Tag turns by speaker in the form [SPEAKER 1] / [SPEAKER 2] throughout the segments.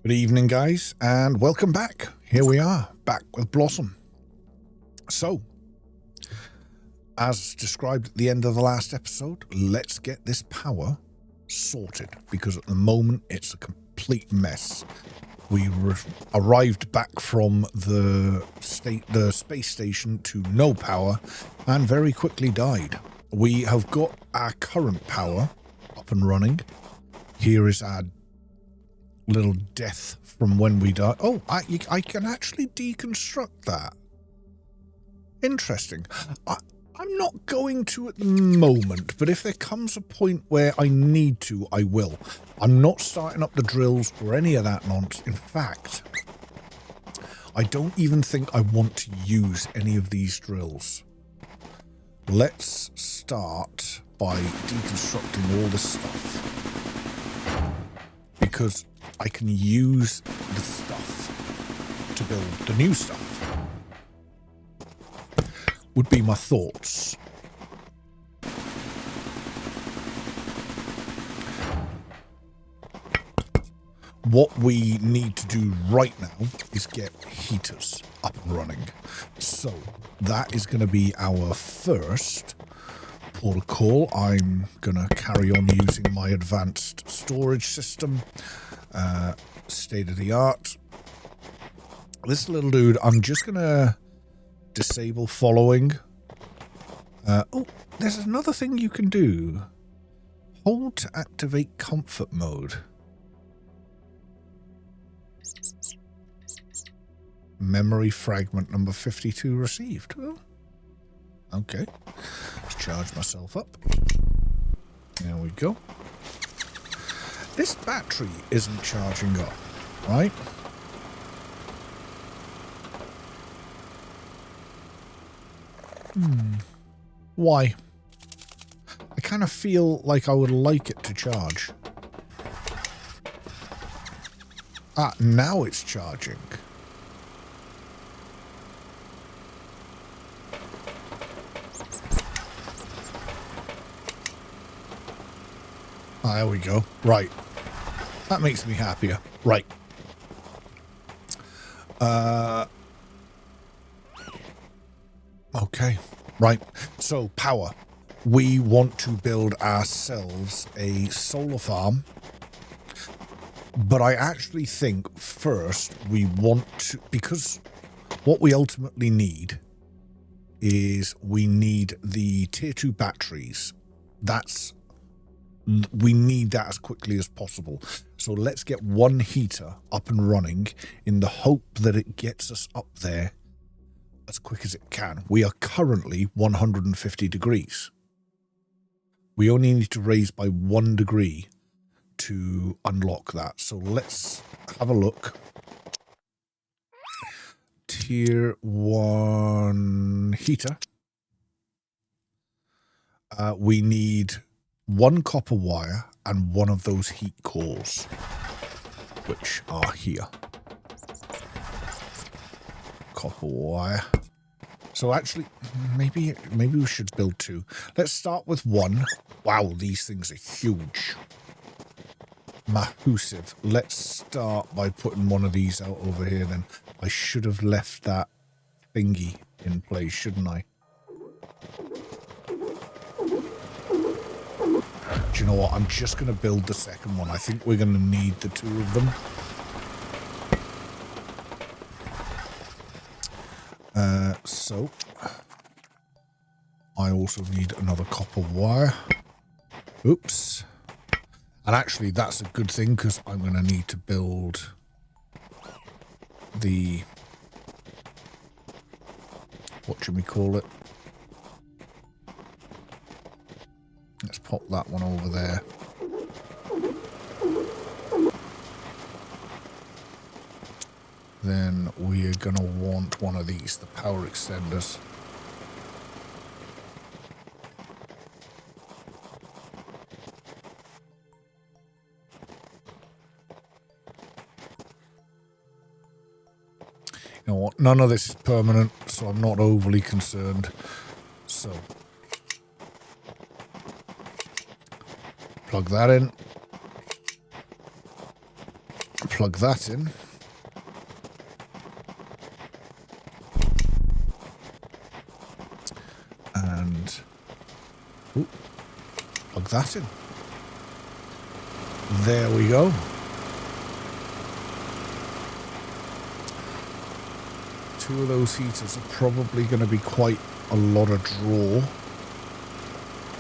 [SPEAKER 1] Good evening, guys, and welcome back. Here we are, back with Blossom. So, as described at the end of the last episode, let's get this power sorted, because at the moment it's a complete mess. We arrived back from the space station to no power and very quickly died. We have got our current power up and running. Here is our little death from when we died. Oh, I can actually deconstruct that. Interesting. I'm not going to at the moment, but if there comes a point where I need to, I will. I'm not starting up the drills or any of that nonsense. In fact, I don't even think I want to use any of these drills. Let's start by deconstructing all this stuff, because I can use the stuff to build the new stuff. Would be my thoughts. What we need to do right now is get heaters up and running. So that is going to be our first protocol. I'm going to carry on using my advanced storage system. State of the art. This little dude, I'm just going to disable following. Oh, there's another thing you can do. Hold to activate comfort mode. Memory fragment number 52 received. Oh, okay. Let's charge myself up. There we go. This battery isn't charging up, right? Why? I kind of feel like I would like it to charge. Ah, now it's charging. Ah, there we go. Right. That makes me happier. Right. Okay. Right. So, power. We want to build ourselves a solar farm. But I actually think first we want to, because what we ultimately need is we need the tier 2 batteries. We need that as quickly as possible. So let's get one heater up and running in the hope that it gets us up there as quick as it can. We are currently 150 degrees. We only need to raise by 1 degree to unlock that. So let's have a look. Tier 1 heater. We need 1 copper wire and 1 of those heat cores, which are here. Copper wire. So actually, maybe we should build 2. Let's start with 1. Wow, these things are huge. Massive. Let's start by putting 1 of these out over here then. I should have left that thingy in place, shouldn't I? Do you know what? I'm just going to build the second one. I think we're going to need the 2 of them. So, I also need another copper wire. Oops. And actually, that's a good thing, because I'm going to need to build the... what should we call it? Let's pop that one over there. Then we are going to want one of these, the power extenders. You know what? None of this is permanent, so I'm not overly concerned. So, plug that in. Plug that in. And plug that in. There we go. Two of those heaters are probably going to be quite a lot of draw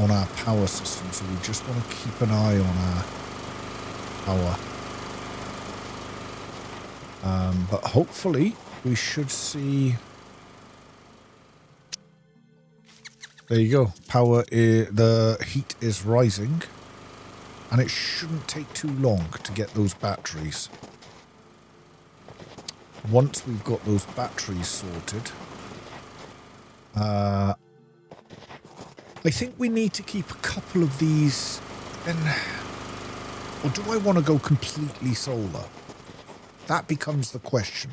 [SPEAKER 1] on our power system, so we just want to keep an eye on our power. But hopefully we should see... There you go. Power, the heat is rising, and it shouldn't take too long to get those batteries. Once we've got those batteries sorted, I think we need to keep a couple of these in, or do I want to go completely solar? That becomes the question.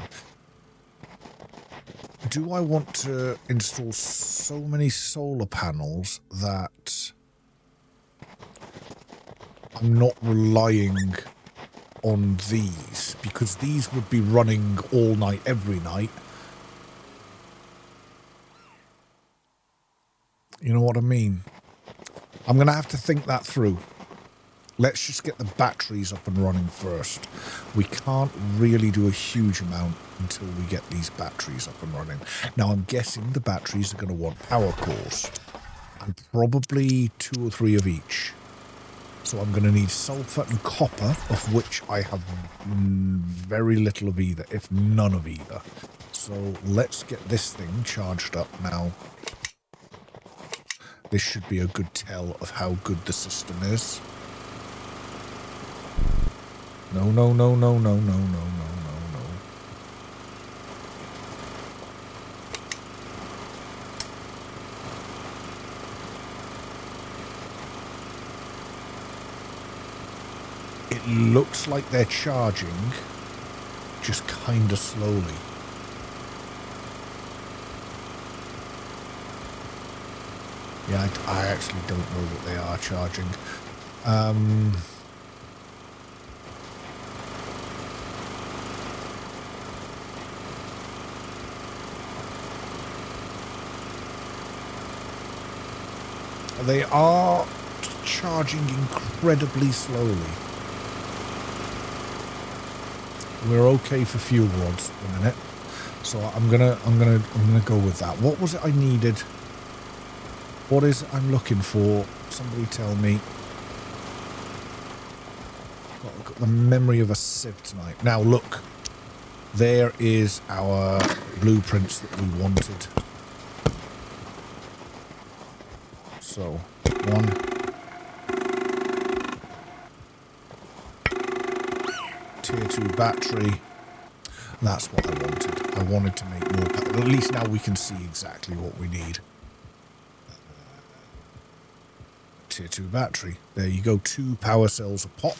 [SPEAKER 1] Do I want to install so many solar panels that I'm not relying on these? Because these would be running all night, every night. You know what I mean? I'm going to have to think that through. Let's just get the batteries up and running first. We can't really do a huge amount until we get these batteries up and running. Now, I'm guessing the batteries are going to want power cores, and probably 2 or 3 of each. So I'm going to need sulfur and copper, of which I have very little of either, if none of either. So let's get this thing charged up now. This should be a good tell of how good the system is. No, no, no, no, no, no, no, no, no, no. It looks like they're charging, just kind of slowly. Yeah, I actually don't know that they are charging. They are charging incredibly slowly. We're okay for fuel rods at the minute, so I'm gonna go with that. What was it I needed? What is it I'm looking for? Somebody tell me. I've got the memory of a sieve tonight. Now look, there is our blueprints that we wanted. So, 1. Tier 2 battery. That's what I wanted. I wanted to make more power. At least now we can see exactly what we need. Tier 2 battery. There you go. 2 power cells a pop.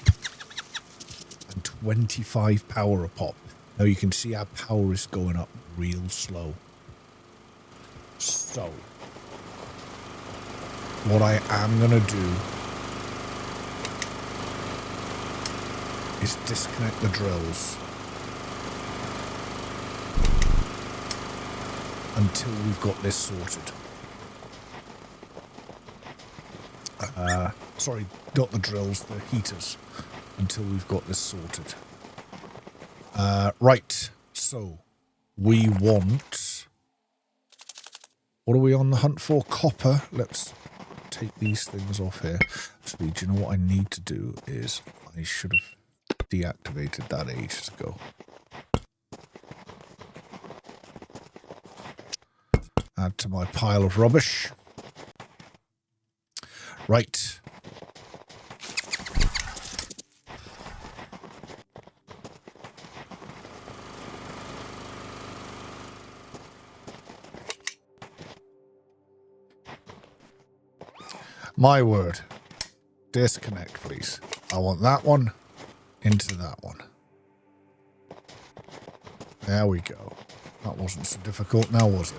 [SPEAKER 1] And 25 power a pop. Now you can see our power is going up real slow. So, what I am going to do is disconnect the drills until we've got this sorted. Sorry, not the drills, the heaters, until we've got this sorted. Right, so we want... What are we on the hunt for? Copper. Let's take these things off here. Actually, do you know what I need to do is I should have deactivated that ages ago. Add to my pile of rubbish. Right. My word. Disconnect, please. I want that one into that one. There we go. That wasn't so difficult now, was it?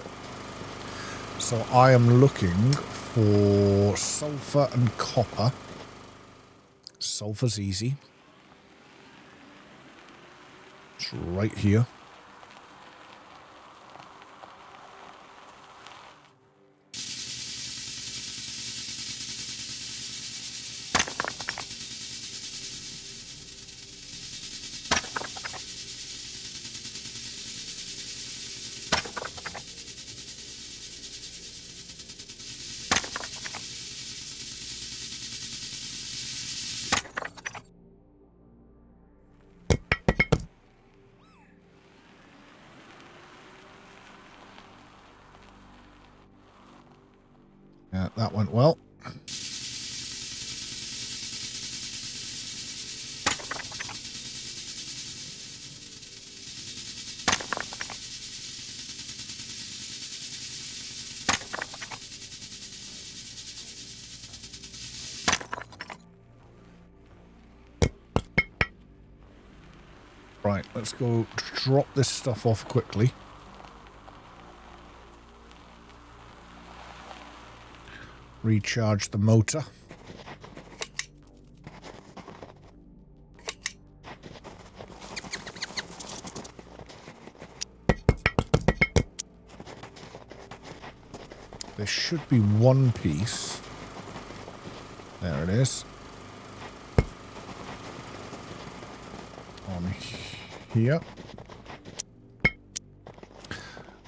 [SPEAKER 1] So I am looking for sulfur and copper. Sulfur's easy. It's right here. Yeah, that went well. Right, let's go drop this stuff off quickly. Recharge the motor. There should be one piece. There it is. On here.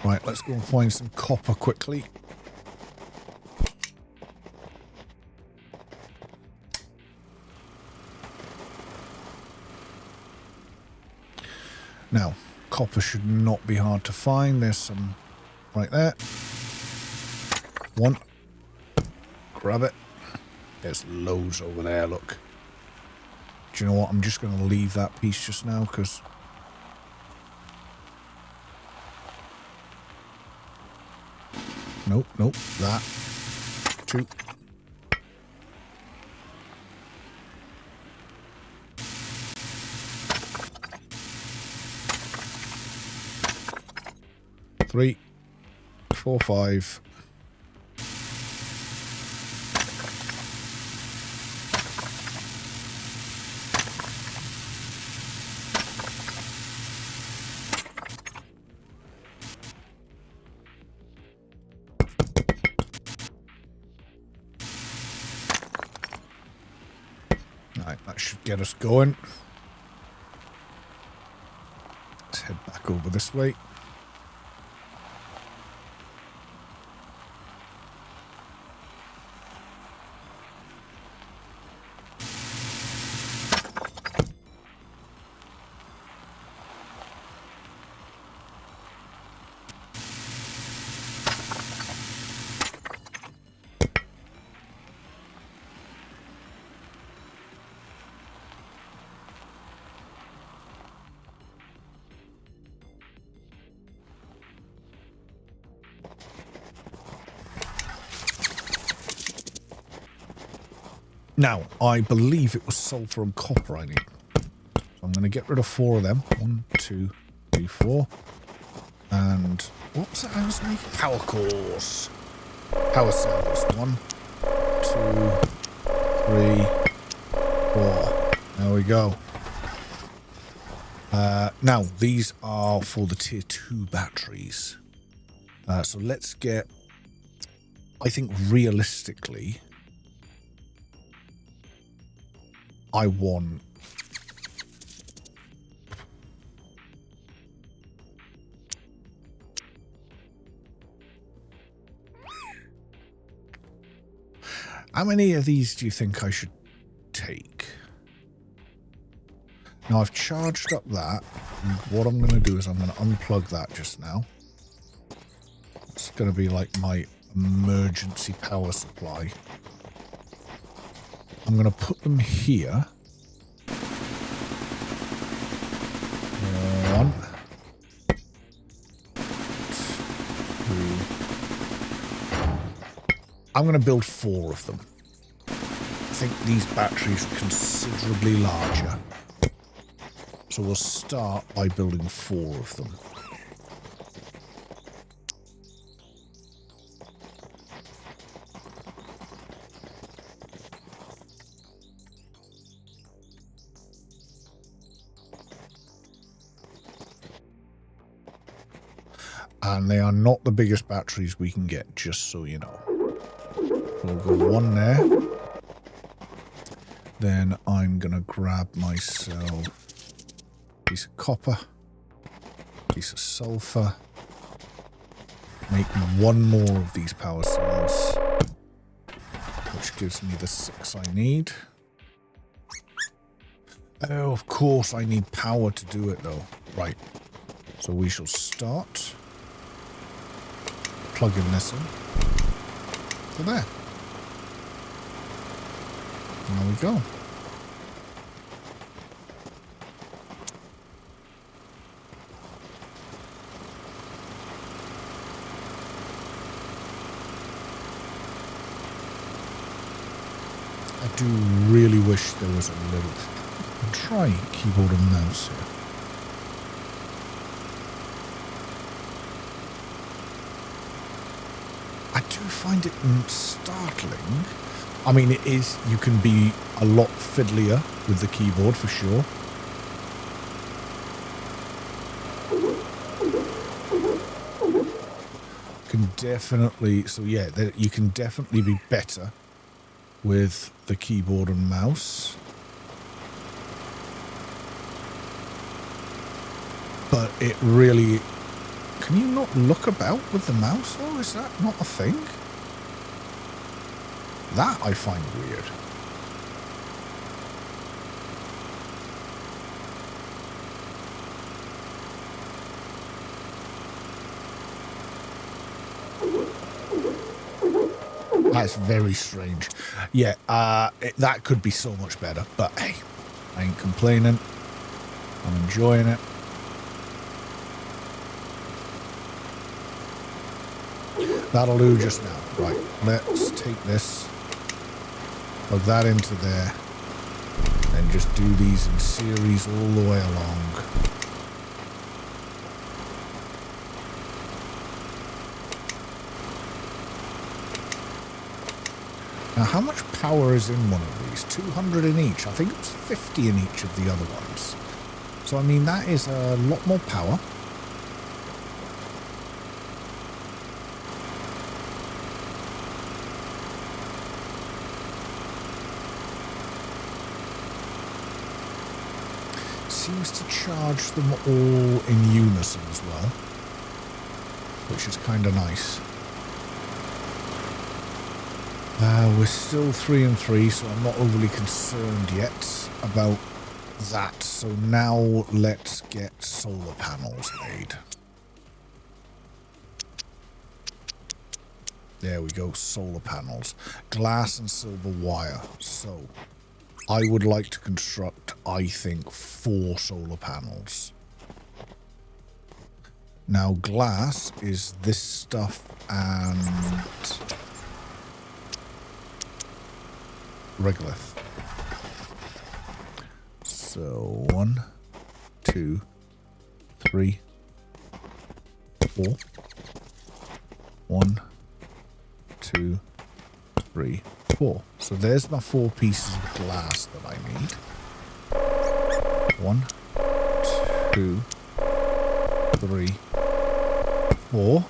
[SPEAKER 1] Right, let's go and find some copper quickly. Now, copper should not be hard to find. There's some right there. One. Grab it. There's loads over there, look. Do you know what? I'm just going to leave that piece just now because... Nope, nope. That. 2. Three, 4, 5. Right, that should get us going. Let's head back over this way. Now, I believe it was sulfur and copper I need. So I'm going to get rid of 4 of them. 1, 2, 3, 4. And what was that I was making? Power cores. Power cells. 1, 2, 3, 4. There we go. Now, these are for the tier 2 batteries. So let's get, I think realistically, I want how many of these do you think I should take? Now I've charged up that, and what I'm going to do is I'm going to unplug that just now. It's going to be like my emergency power supply. I'm going to put them here. 1, 2. I'm going to build 4 of them. I think these batteries are considerably larger. So we'll start by building 4 of them. And they are not the biggest batteries we can get, just so you know. We'll go one there. Then I'm going to grab myself a piece of copper, piece of sulfur, make one more of these power cells, which gives me the 6 I need. Oh, of course, I need power to do it, though. Right. So we shall start plugging this in. So there. There we go. I do really wish there was a little... Try keyboard and mouse here. I do find it startling. I mean, it is, you can be a lot fiddlier with the keyboard for sure. Can definitely, so yeah, you can definitely be better with the keyboard and mouse. But it really... Can you not look about with the mouse, though? Is that not a thing? That I find weird. That's very strange. Yeah, that could be so much better. But hey, I ain't complaining. I'm enjoying it. That'll do just now. Right, let's take this, plug that into there, and just do these in series all the way along. Now, how much power is in one of these? 200 in each. I think it was 50 in each of the other ones. So, I mean, that is a lot more power. Seems to charge them all in unison as well, which is kind of nice. We're still 3 and 3, so I'm not overly concerned yet about that. So now let's get solar panels made. There we go, solar panels. Glass and silver wire. So I would like to construct, I think, 4 solar panels. Now, glass is this stuff and regolith. So 1, 2, 3, 4. 1, 2, 3, 4. So there's my 4 pieces of glass that I need. 1, 2, 3, 4.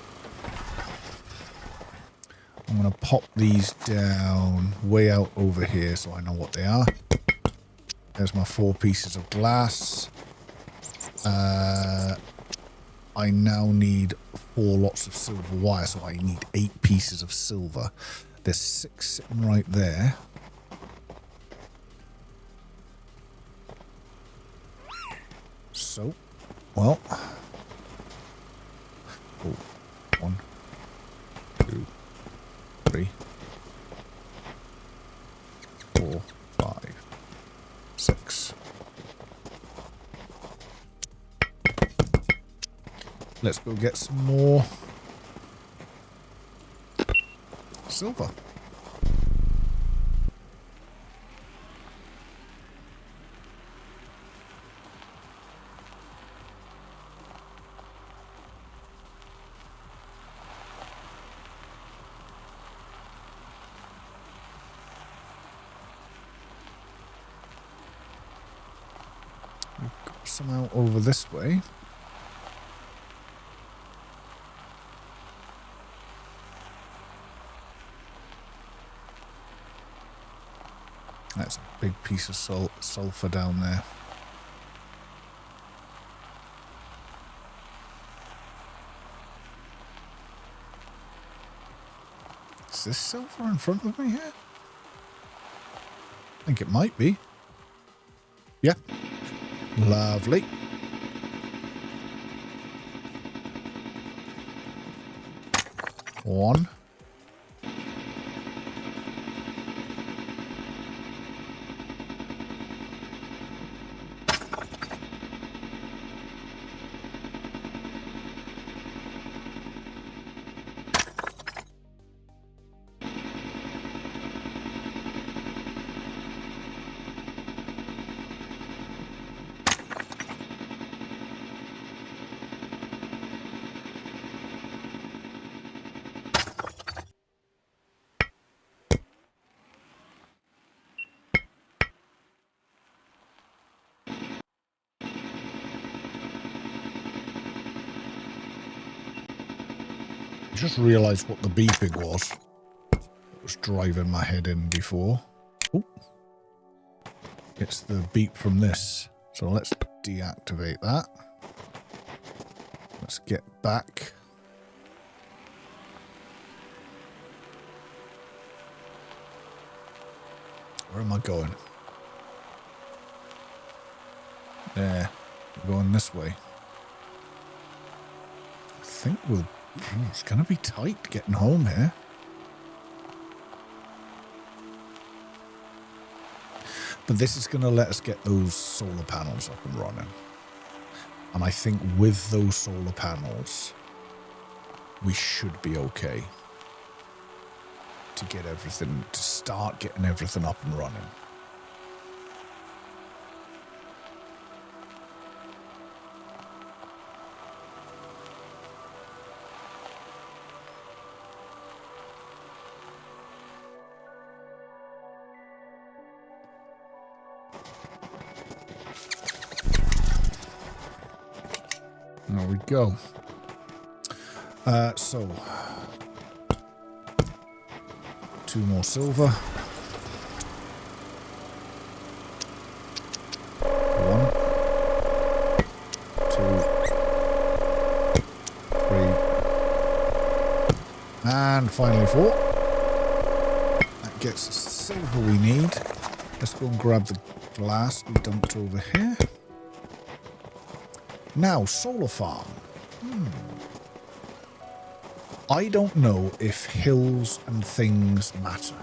[SPEAKER 1] I'm going to pop these down way out over here so I know what they are. There's my 4 pieces of glass. I now need 4 lots of silver wire, so I need 8 pieces of silver. There's 6 sitting right there. So, well. Oh, 1, 2, 3, 4, 5, 6. Let's go get some more silver. We've got some out over this way. Big piece of sulfur down there. Is this sulfur in front of me here? I think it might be. Yeah. Lovely. One. Just realised what the beeping was. It was driving my head in before. Ooh. It's the beep from this. So let's deactivate that. Let's get back. Where am I going? There. We're going this way. I think we'll... Oh, it's going to be tight getting home here. But this is going to let us get those solar panels up and running. And I think with those solar panels, we should be okay to get everything, to start getting everything up and running. There we go. So, 2 more silver. 1, 2, 3, and finally 4. That gets us the silver we need. Let's go and grab the glass we dumped over here. Now, solar farm. I don't know if hills and things matter,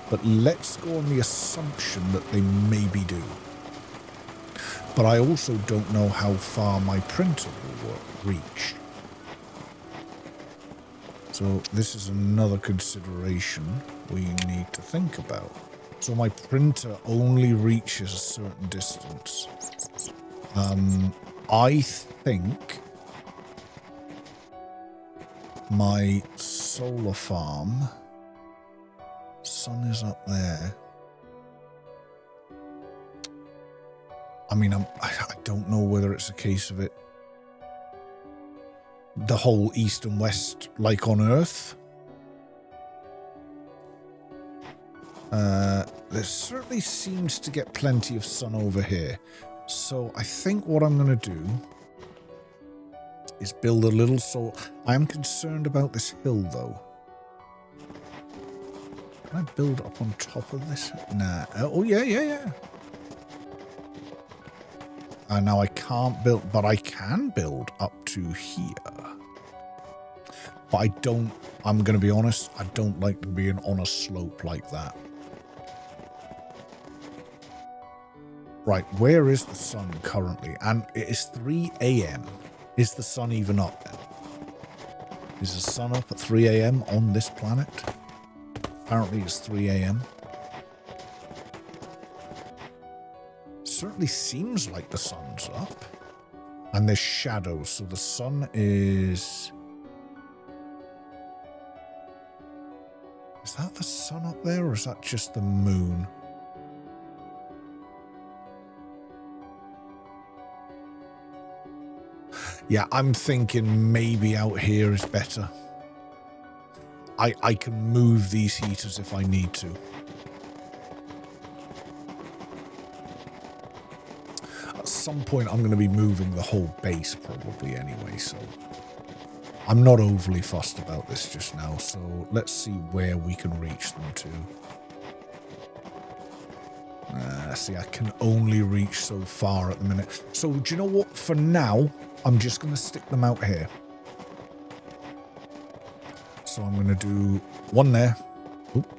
[SPEAKER 1] but let's go on the assumption that they maybe do. But I also don't know how far my printer will reach. So this is another consideration we need to think about. So my printer only reaches a certain distance. I think my solar farm, sun is up there. I mean, I don't know whether it's a case of it, the whole east and west like on Earth. There certainly seems to get plenty of sun over here. So I think what I'm going to do is build a little solar... I am concerned about this hill, though. Can I build up on top of this? Nah. Oh, yeah. Now I can't build... But I can build up to here. But I don't... I'm going to be honest, I don't like them being on a slope like that. Right, where is the sun currently? And it is 3 a.m. Is the sun even up then? Is the sun up at 3 a.m. on this planet? Apparently it's 3 a.m. Certainly seems like the sun's up. And there's shadows, so the sun is... Is that the sun up there, or is that just the moon? Yeah, I'm thinking maybe out here is better. I can move these heaters if I need to. at some point I'm going to be moving the whole base probably anyway, so I'm not overly fussed about this just now. So let's see where we can reach them to. See, I can only reach so far at the minute. So do you know what? For now, I'm just going to stick them out here. So I'm going to do one there. Oop.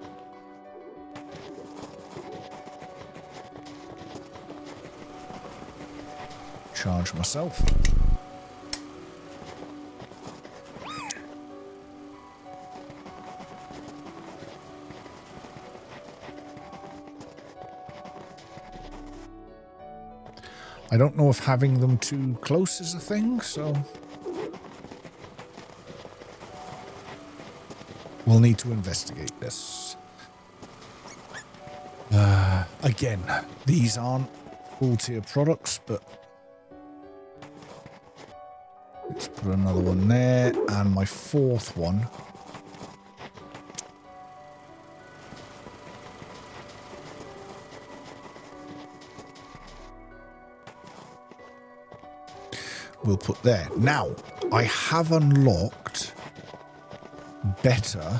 [SPEAKER 1] Charge myself. I don't know if having them too close is a thing, so we'll need to investigate this. Again, these aren't full-tier products, but let's put another one there, and my fourth one. We'll put there. Now, I have unlocked better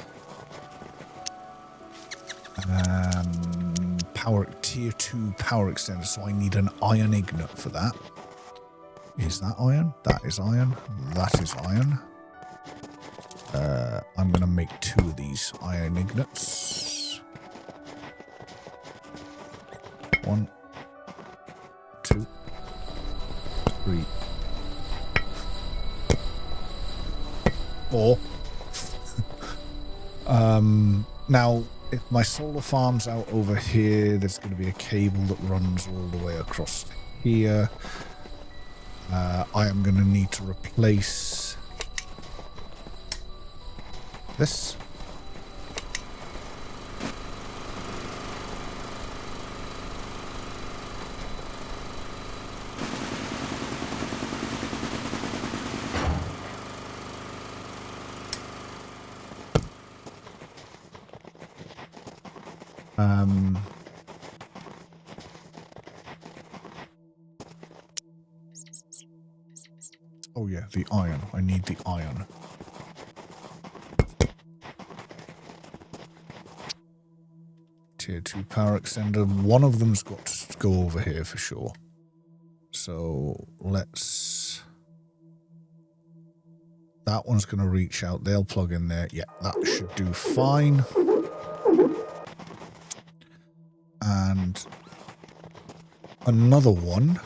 [SPEAKER 1] tier 2 power extender, so I need an iron ingot for that. Is that iron? That is iron. That is iron. I'm going to make 2 of these iron ingots. 1, 2, 3, 4. Now, if my solar farm's out over here, there's going to be a cable that runs all the way across here. I am going to need to replace this. Oh yeah, the iron. I need the iron. Tier 2 power extender. One of them's got to go over here for sure. So let's... That one's going to reach out. They'll plug in there. Yeah, that should do fine. And another one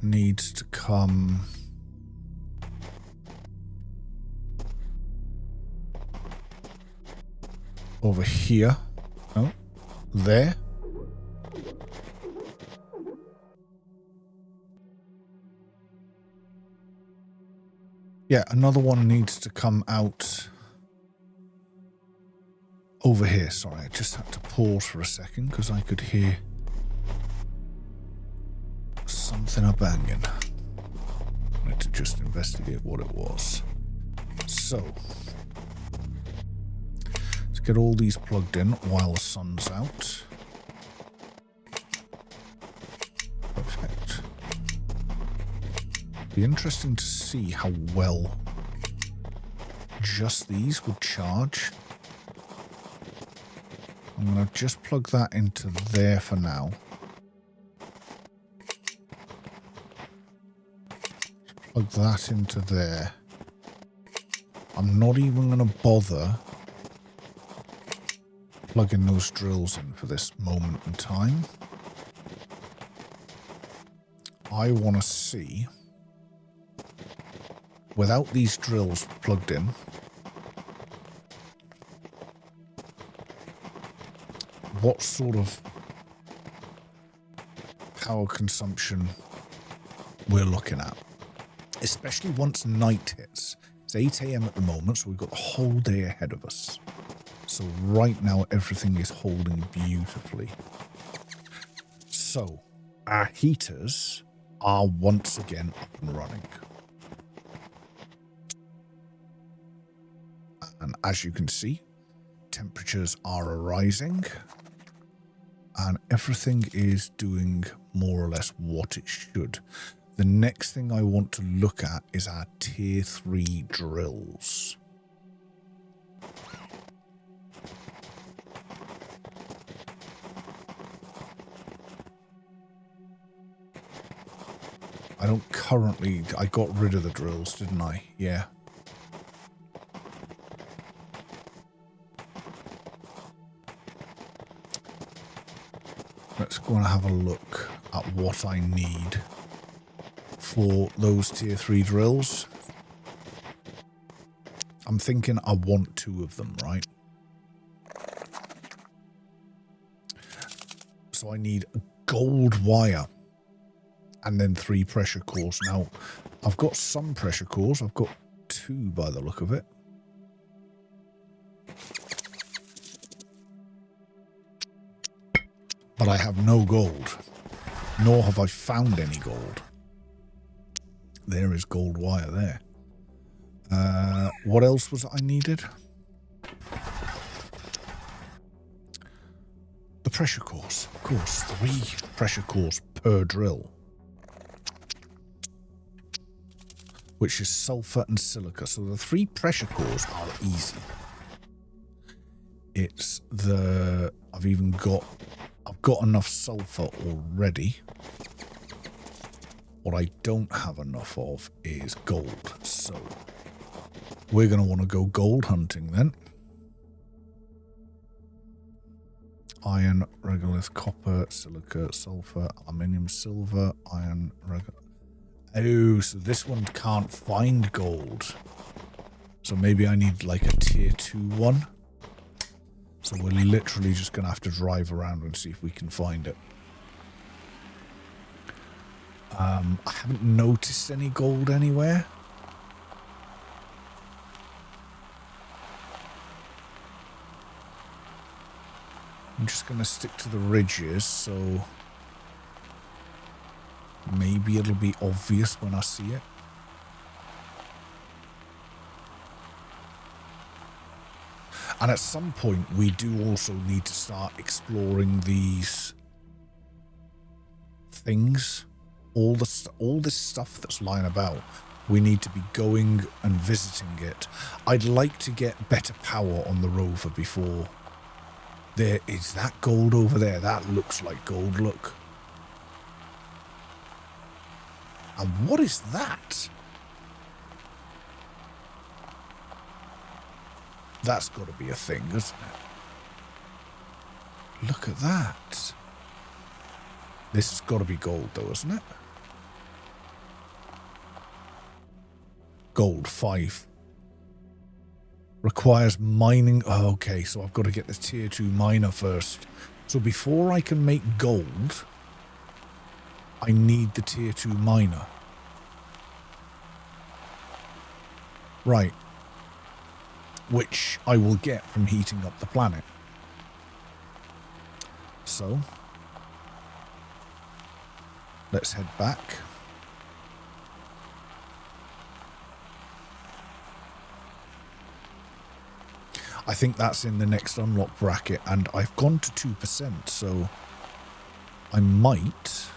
[SPEAKER 1] needs to come over here. Oh, there. Yeah, another one needs to come out over here. Sorry, I just had to pause for a second because I could hear something a banging. I had to just investigate what it was. So, let's get all these plugged in while the sun's out. Perfect. Be interesting to see how well just these would charge. I'm going to just plug that into there for now. Plug that into there. I'm not even going to bother plugging those drills in for this moment in time. I want to see, without these drills plugged in, what sort of power consumption we're looking at. Especially once night hits. It's 8 AM at the moment, so we've got the whole day ahead of us. So right now, everything is holding beautifully. So, our heaters are once again up and running. And as you can see, temperatures are rising. And everything is doing more or less what it should. The next thing I want to look at is our tier 3 drills. I don't currently... I got rid of the drills, didn't I? Yeah. Let's go and have a look at what I need for those tier 3 drills. I'm thinking I want 2 of them, right? So I need gold wire and then 3 pressure cores. Now, I've got some pressure cores. I've got 2 by the look of it. But I have no gold, nor have I found any gold. There is gold wire there. What else was it I needed? The pressure cores. Of course, 3 pressure cores per drill. Which is sulfur and silica. So the 3 pressure cores are easy. It's the... I've got enough sulfur already. What I don't have enough of is gold. So we're going to want to go gold hunting then. Iron, regolith, copper, silica, sulfur, aluminium, silver, iron, regolith. Oh, so this one can't find gold. So maybe I need like a tier 2 one. So we're literally just going to have to drive around and see if we can find it. I haven't noticed any gold anywhere. I'm just going to stick to the ridges, so maybe it'll be obvious when I see it. And at some point, we do also need to start exploring these things. All this stuff that's lying about, we need to be going and visiting it. I'd like to get better power on the rover before... There is that gold over there. That looks like gold, look. And what is that? That's got to be a thing, isn't it? Look at that. This has got to be gold, though, isn't it? Gold, 5. Requires mining. Oh, okay, so I've got to get the tier 2 miner first. So before I can make gold, I need the tier 2 miner. Right. Which I will get from heating up the planet. So, let's head back. I think that's in the next unlock bracket, and I've gone to 2%, so I might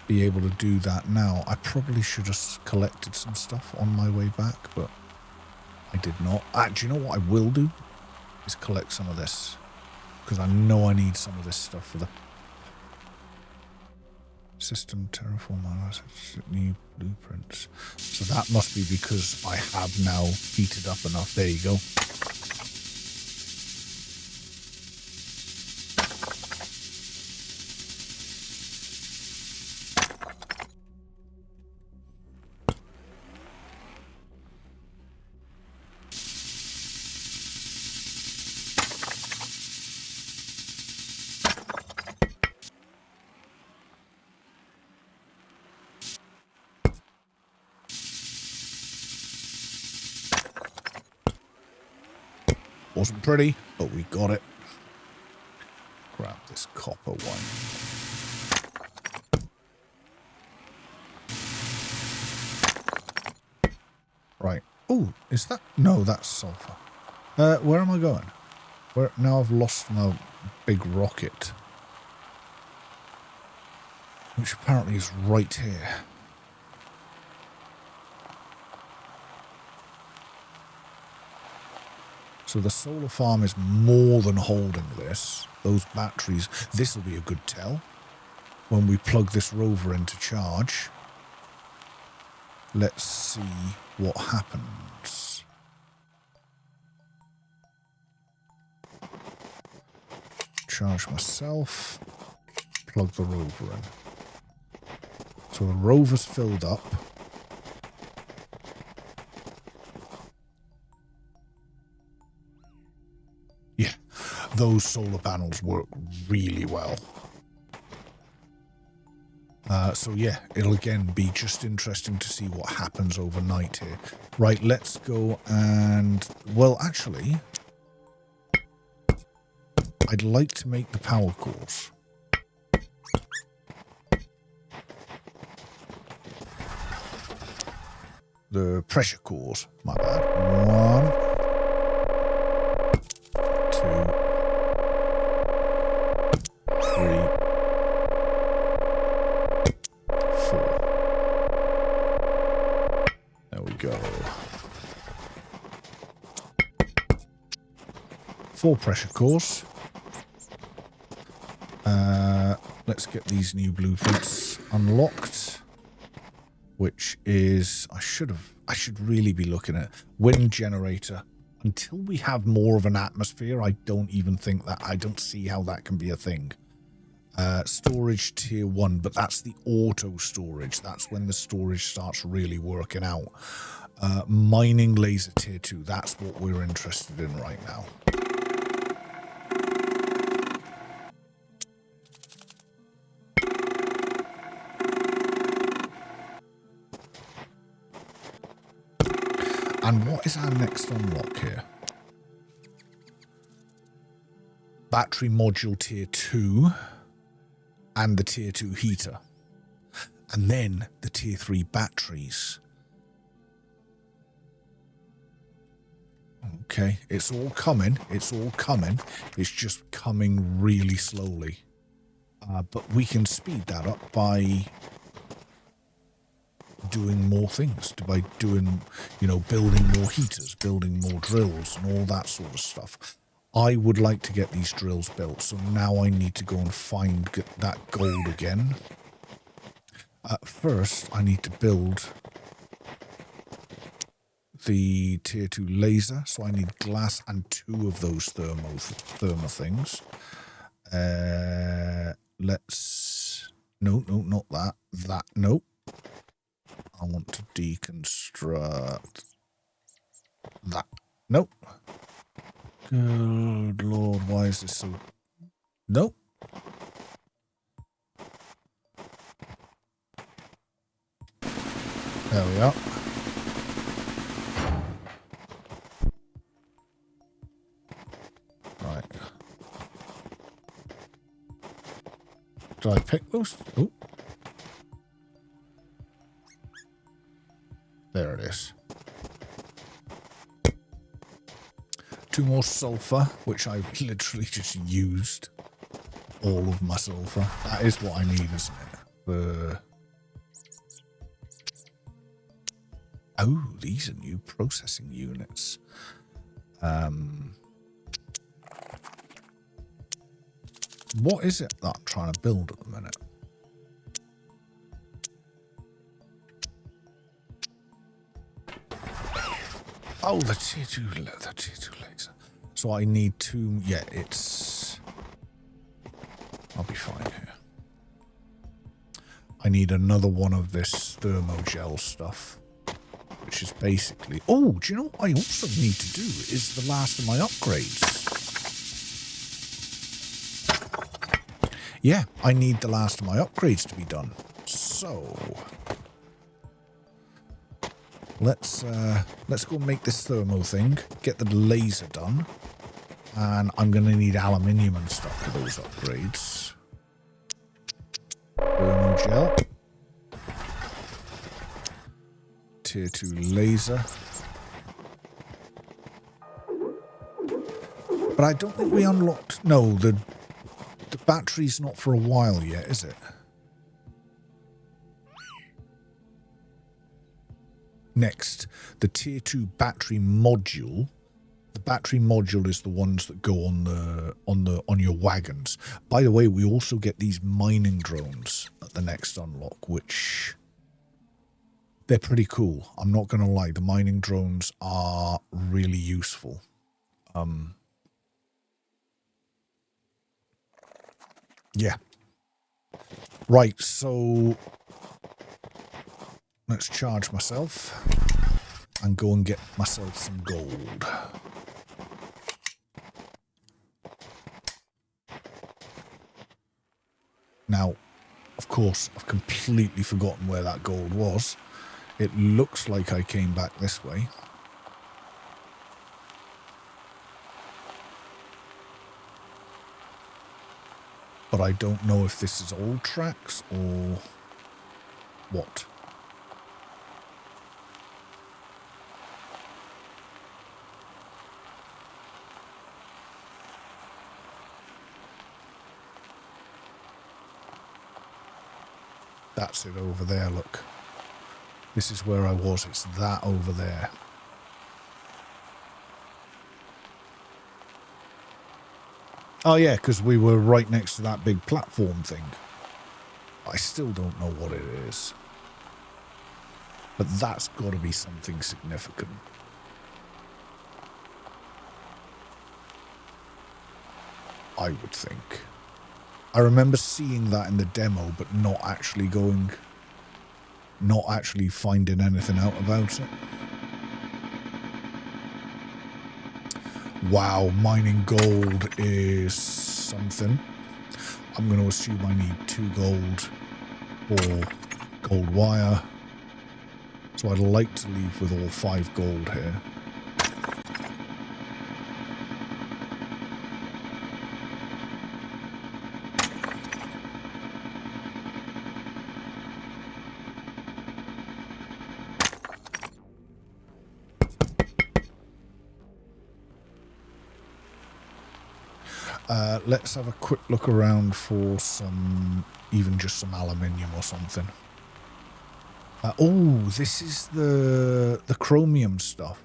[SPEAKER 1] be able to do that now. I probably should have collected some stuff on my way back, but I did not. Do you know what I will do? Is collect some of this, because I know I need some of this stuff for the system terraform new blueprints. So that must be because I have now heated up enough. There you go. Wasn't pretty, but we got it. Grab this copper one. Right. Oh, is that? No, that's sulfur. Where am I going? Where now I've lost my big rocket, which apparently is right here. So the solar farm is more than holding this. Those batteries, this will be a good tell when we plug this rover into charge. Let's see what happens. Charge myself, plug the rover in. So the rover's filled up. Yeah, those solar panels work really well. So yeah, it'll again be just interesting to see what happens overnight here. Right, let's go and... Well, actually, I'd like to make the power cores. The pressure cores, my bad. 1, 2, 3, 4. There we go. 4 pressure cores. Let's get these new blueprints unlocked, which is, I should really be looking at wind generator. Until we have more of an atmosphere, I don't see how that can be a thing. Storage tier 1, but that's the auto storage. That's when the storage starts really working out. Mining laser tier 2, that's what we're interested in right now. And what is our next unlock here? Battery module tier 2 and the tier 2 heater. And then the tier 3 batteries. Okay, it's all coming. It's all coming. It's just coming really slowly. But we can speed that up by doing more things, by doing, building more heaters, building more drills and all that sort of stuff. I would like to get these drills built, so now I need to go and find that gold again. First, I need to build the tier 2 laser, so I need glass and 2 of those thermo things. No, not that. Nope. I want to deconstruct that. Nope. Good Lord, why is this so... Nope. There we are. Right. Did I pick those? Oh. There it is. 2 more sulfur, which I've literally just used all of my sulfur. That is what I need, isn't it? Oh, these are new processing units. What is it that I'm trying to build at the minute? Oh, the tier 2 laser. So I need 2. Yeah, I'll be fine here. I need another one of this thermogel stuff, which is basically... Oh, do you know what I also need to do is the last of my upgrades. Yeah, I need the last of my upgrades to be done. So... Let's go make this thermo thing, get the laser done, and I'm going to need aluminium and stuff for those upgrades. Thermo gel. Tier 2 laser. But I don't think we unlocked... No, the battery's not for a while yet, is it? Next, the tier 2 battery module. The battery module is the ones that go on your wagons. By the way, we also get these mining drones at the next unlock, which they're pretty cool. I'm not going to lie, the mining drones are really useful. Yeah. Right, so let's charge myself and go and get myself some gold. Now, of course, I've completely forgotten where that gold was. It looks like I came back this way. But I don't know if this is old tracks or what. That's it over there, look. This is where I was. It's that over there. Oh, yeah, because we were right next to that big platform thing. I still don't know what it is. But that's got to be something significant. I would think. I remember seeing that in the demo, but not actually finding anything out about it. Wow, mining gold is something. I'm going to assume I need 2 gold or gold wire. So I'd like to leave with all 5 gold here. Let's have a quick look around for even just some aluminium or something. Oh, this is the chromium stuff.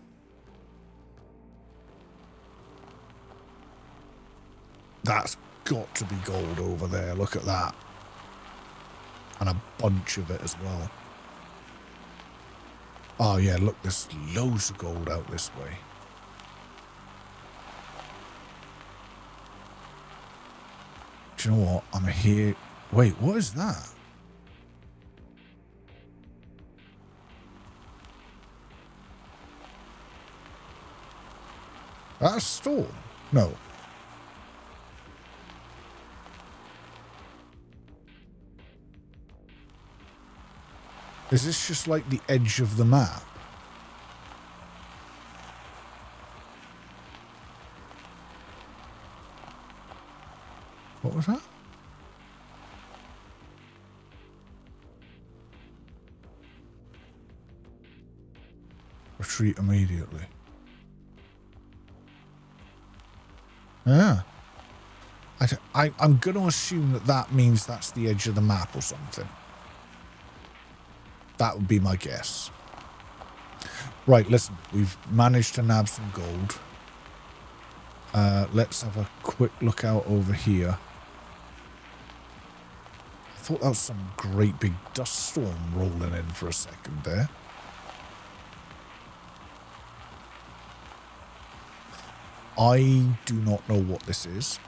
[SPEAKER 1] That's got to be gold over there. Look at that. And a bunch of it as well. Oh, yeah, look, there's loads of gold out this way. Do you know what? I'm here. Wait, what is that? That's a storm? No. Is this just like the edge of the map? What was that? Retreat immediately. Yeah. I'm going to assume that means that's the edge of the map or something. That would be my guess. Right, listen. We've managed to nab some gold. Let's have a quick look out over here. I thought that was some great big dust storm rolling in for a second there. I do not know what this is.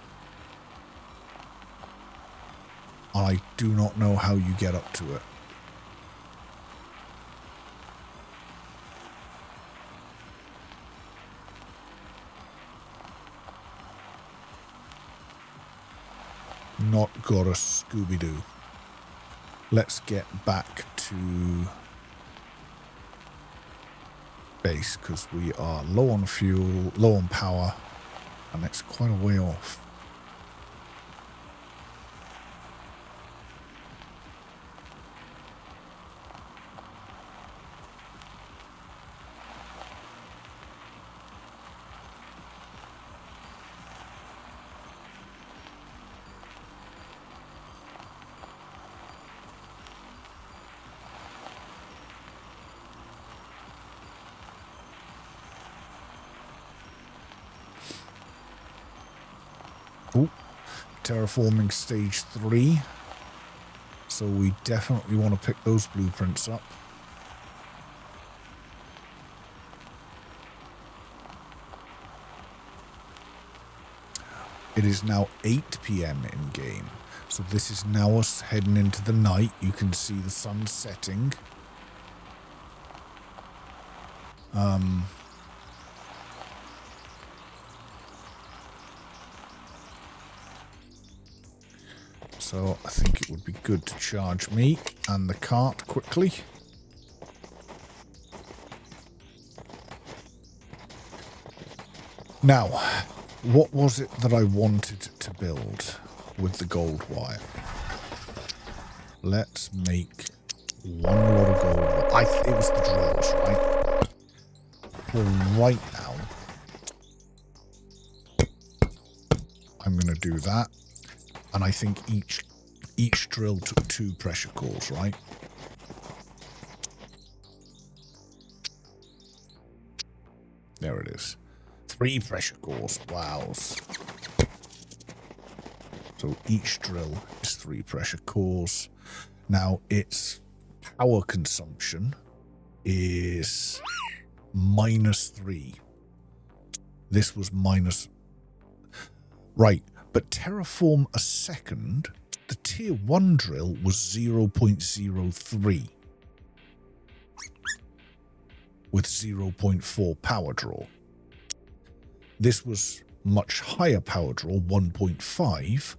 [SPEAKER 1] I do not know how you get up to it. Not got a Scooby-Doo. Let's get back to base because we are low on fuel, low on power, and it's quite a way off. terraforming stage 3. So we definitely want to pick those blueprints up. It is now 8 PM in game. So this is now us heading into the night. You can see the sun setting. So I think it would be good to charge me and the cart quickly. Now, what was it that I wanted to build with the gold wire? Let's make one lot of gold wire. It was the drills, right? For right now, I'm going to do that. And I think each drill took 2 pressure cores, right? There it is. 3 pressure cores. Wow. So each drill is 3 pressure cores. Now its power consumption is -3. This was minus... Right. But terraform a second, the tier 1 drill was 0.03 with 0.4 power draw. This was much higher power draw, 1.5,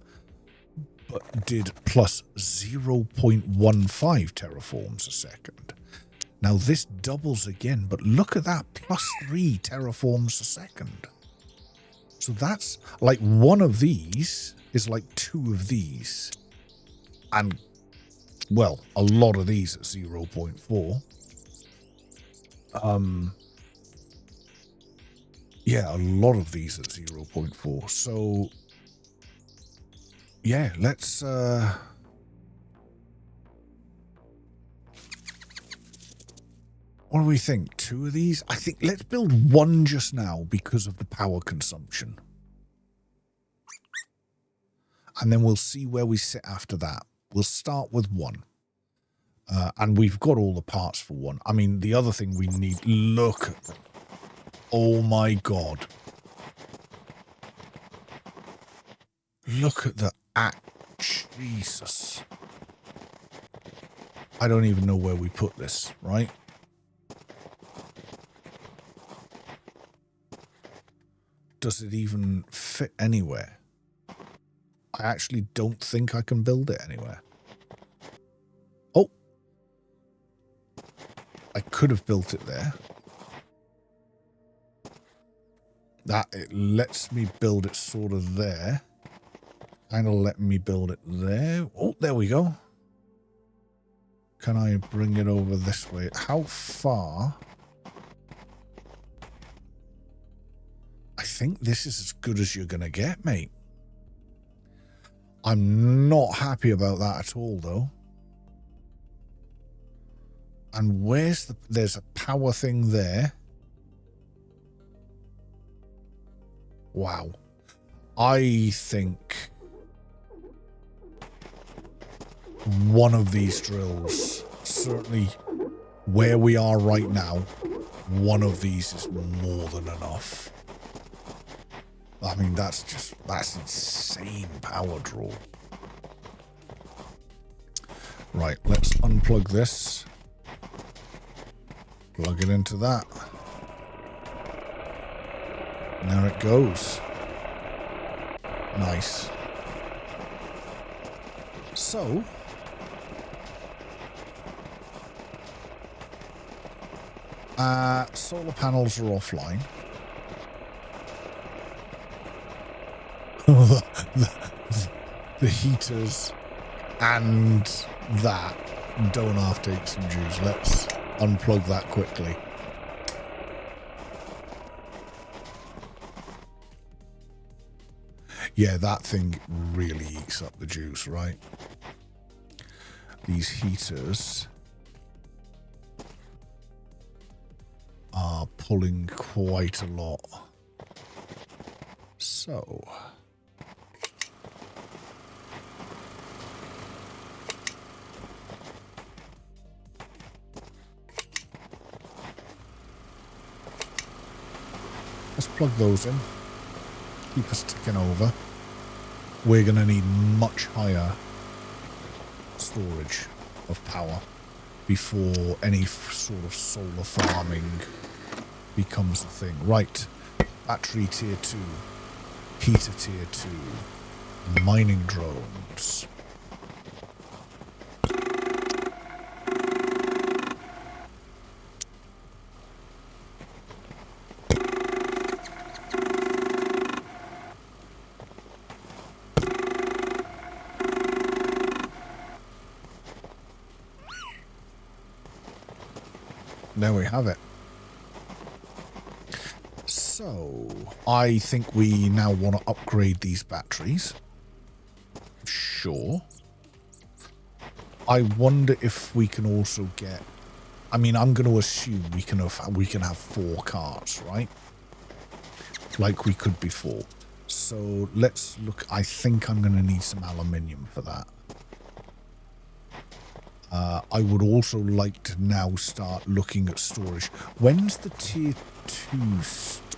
[SPEAKER 1] but did plus 0.15 terraforms a second. Now this doubles again, but look at that, plus 3 terraforms a second. So that's like one of these is like 2 of these. And, well, a lot of these at 0.4. Yeah, a lot of these at 0.4. So, yeah, let's... What do we think? 2 of these? I think let's build 1 just now because of the power consumption. And then we'll see where we sit after that. We'll start with 1. And we've got all the parts for 1. I mean, the other thing we need... Look at them. Oh my God. Look at the... Jesus. I don't even know where we put this, right? Does it even fit anywhere? I actually don't think I can build it anywhere. Oh. I could have built it there. That, it lets me build it sort of there. Kind of let me build it there. Oh, there we go. Can I bring it over this way? How far? I think this is as good as you're going to get, mate. I'm not happy about that at all, though. And where's the... There's a power thing there. Wow. I think one of these drills, certainly where we are right now, one of these is more than enough. I mean, that's insane power draw. Right, let's unplug this. Plug it into that. And there it goes. Nice. So, solar panels are offline. the heaters and that don't half take some juice. Let's unplug that quickly. Yeah, that thing really eats up the juice, right? These heaters are pulling quite a lot. So, Let's plug those in. Keep us ticking over. We're going to need much higher storage of power before any sort of solar farming becomes a thing. Right. Battery tier 2. Heater tier 2. Mining drones. There we have it. So, I think we now want to upgrade these batteries. Sure. I wonder if we can also get... I mean, I'm going to assume we can have 4 cars, right? Like we could before. So, let's look. I think I'm going to need some aluminium for that. I would also like to now start looking at storage. When's the tier 2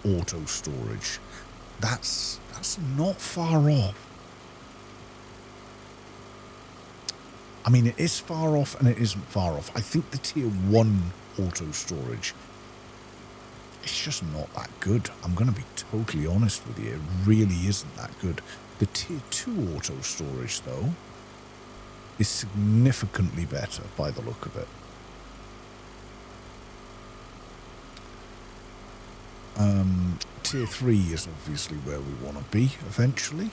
[SPEAKER 1] auto storage? That's not far off. I mean, it is far off and it isn't far off. I think the tier 1 auto storage, it's just not that good. I'm going to be totally honest with you. It really isn't that good. The tier 2 auto storage, though, is significantly better by the look of it. Tier 3 is obviously where we want to be eventually.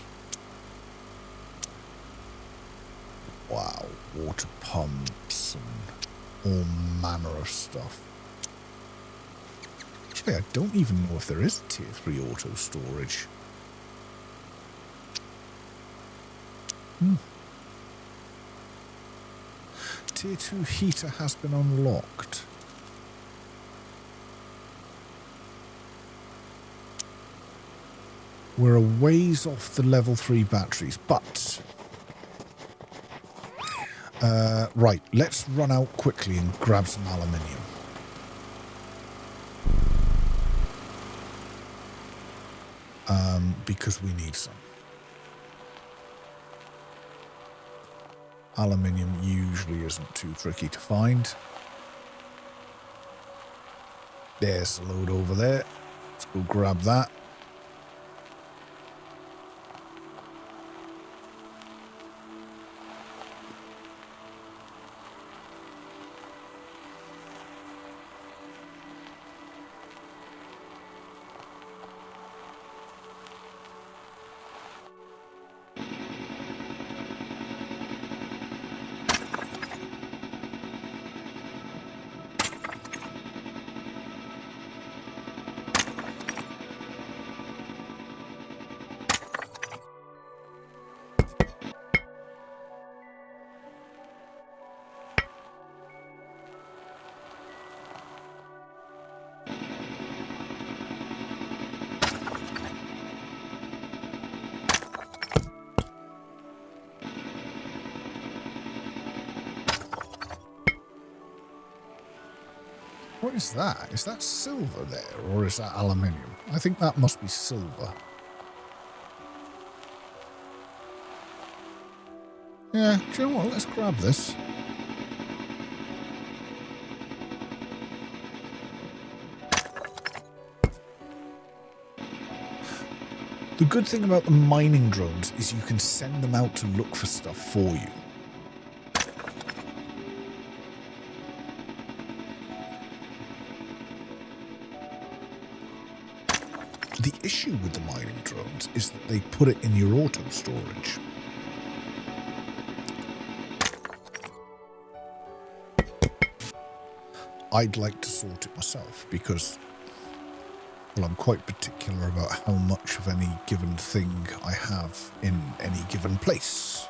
[SPEAKER 1] Wow, water pumps and all manner of stuff. Actually, I don't even know if there is tier 3 auto storage. Tier 2 heater has been unlocked. We're a ways off the level 3 batteries, but... right, let's run out quickly and grab some aluminium. Because we need some. Aluminium usually isn't too tricky to find. There's a load over there. Let's go grab that. What is that? Is that silver there, or is that aluminium? I think that must be silver. Yeah, do you know what? Let's grab this. The good thing about the mining drones is you can send them out to look for stuff for you. The issue with the mining drones is that they put it in your auto storage. I'd like to sort it myself because, well, I'm quite particular about how much of any given thing I have in any given place.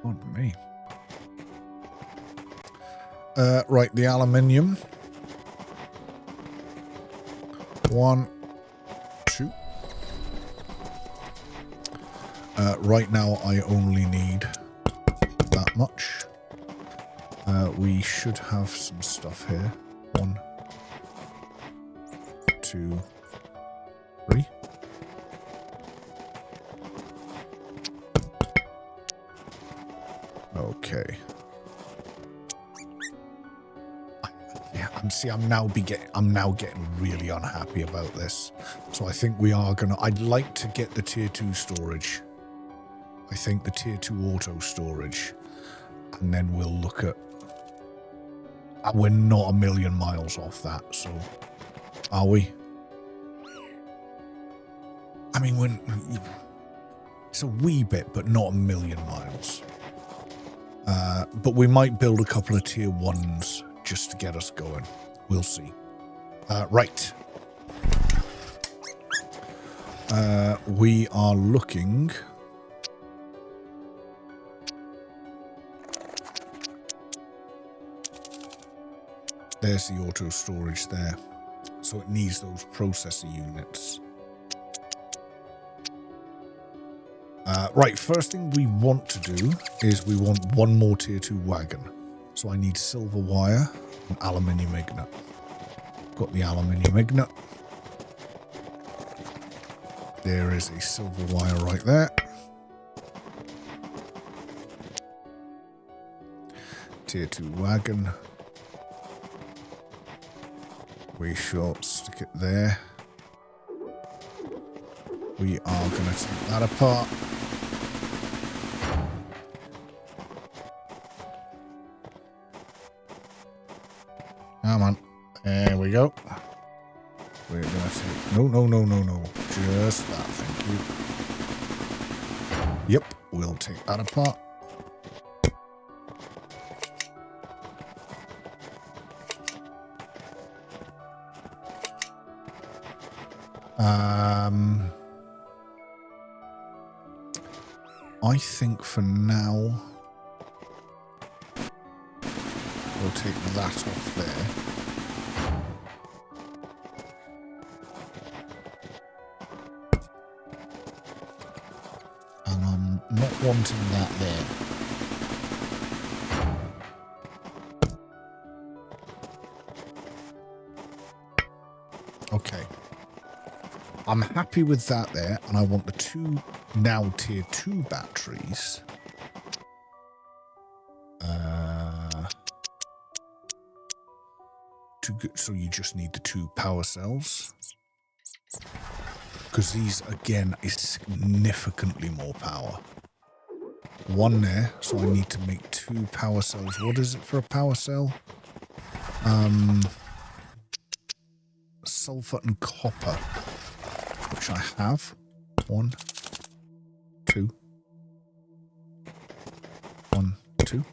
[SPEAKER 1] Pardon me. Right, the aluminium. 1, 2. Right now, I only need that much. We should have some stuff here. 1, 2, 3. Okay. I'm now getting really unhappy about this. So I think we are gonna. I'd like to get the tier 2 storage. I think the tier 2 auto storage, and then we'll look at. We're not a million miles off that, so are we? I mean, it's a wee bit, but not a million miles. But we might build a couple of tier 1s just to get us going. We'll see. Right. We are looking. There's the auto storage there. So it needs those processor units. Right, first thing we want to do is we want one more tier 2 wagon. So I need silver wire and aluminium ingot. Got the aluminium ingot. There is a silver wire right there. Tier 2 wagon. We shall stick it there. We are going to take that apart. Come on. There we go. We're going to take... No. Just that, thank you. Yep, we'll take that apart. I think for now we'll take that off there. And I'm not wanting that there. Okay. I'm happy with that there, and I want the 2 now tier 2 batteries. So you just need the 2 power cells. Because these, again, is significantly more power. 1 there, so I need to make 2 power cells. What is it for a power cell? Sulfur and copper. Which I have. 1, 2. 1, 2.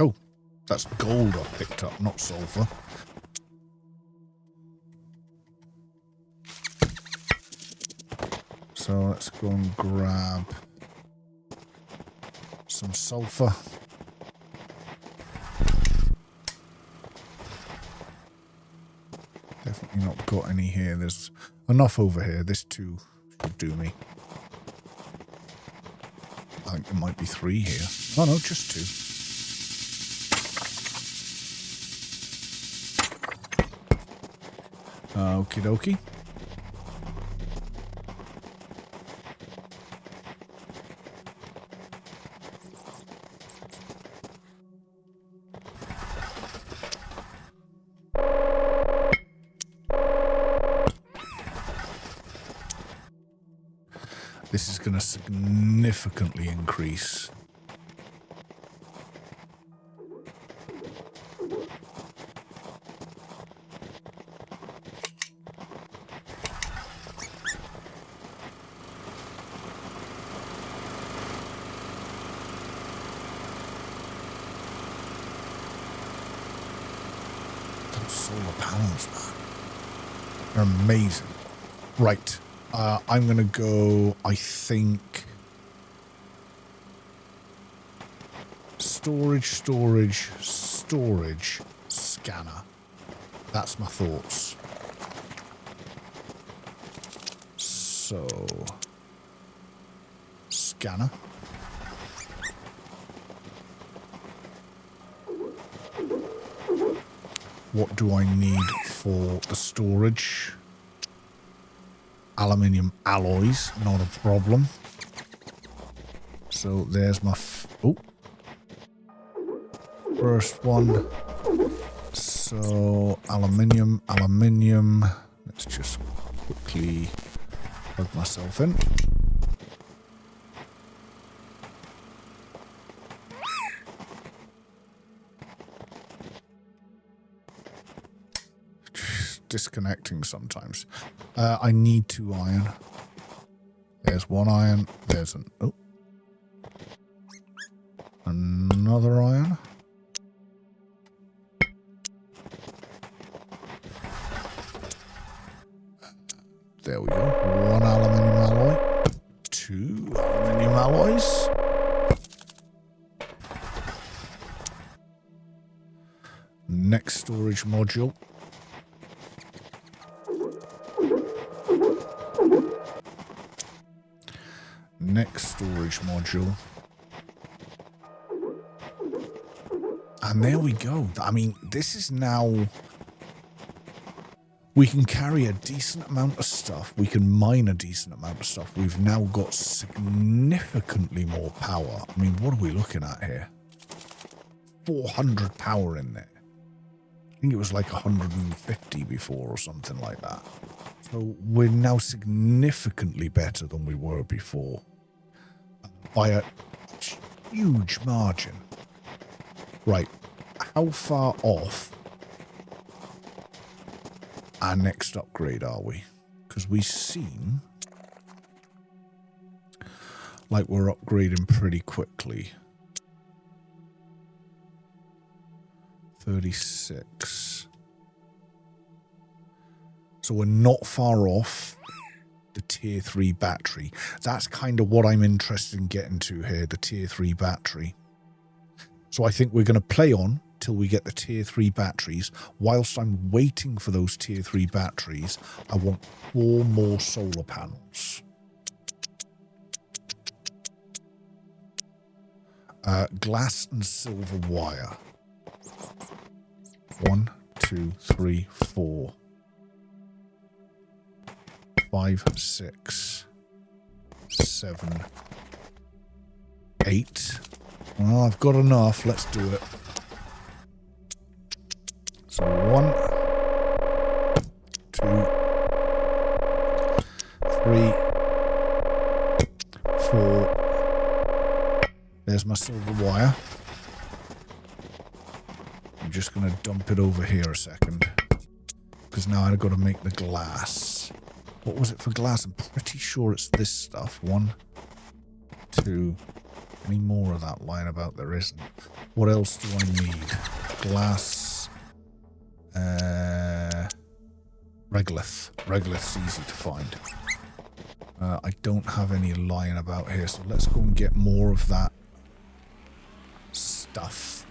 [SPEAKER 1] Oh, that's gold I picked up, not sulfur. So let's go and grab some sulfur. Definitely not got any here. There's enough over here. This 2 should do me. I think there might be 3 here. Oh no, just 2. Okie dokie. This is going to significantly increase. Those solar panels, man. They're amazing. Right. I'm going to go, I think, storage, scanner. That's my thoughts. So, scanner. What do I need for the storage? Aluminium alloys, not a problem. So there's my first one. So aluminium. Let's just quickly plug myself in. Disconnecting sometimes. I need 2 iron. There's 1 iron. There's another iron. There we go. 1 aluminium alloy. 2 aluminium alloys. Next storage module. Next storage module. And there we go. I mean, this is now... We can carry a decent amount of stuff. We can mine a decent amount of stuff. We've now got significantly more power. I mean, what are we looking at here? 400 power in there. I think it was like 150 before or something like that. So we're now significantly better than we were before. By a huge margin. Right. How far off our next upgrade are we? Because we seem like we're upgrading pretty quickly. 36. So we're not far off the tier 3 battery. That's kind of what I'm interested in getting to here, the tier 3 battery. So I think we're going to play on till we get the tier 3 batteries. Whilst I'm waiting for those tier 3 batteries, I want 4 more solar panels. Glass and silver wire. 1, 2, 3, 4. 5, 6, 7, 8. Well, I've got enough. Let's do it. So 1, 2, 3, 4. There's my silver wire. I'm just going to dump it over here a second. Because now I've got to make the glass. What was it for glass? I'm pretty sure it's this stuff. 1, 2. Any more of that lying about? There isn't. What else do I need? Glass. Regolith. Regolith's easy to find. I don't have any lying about here, so let's go and get more of that stuff.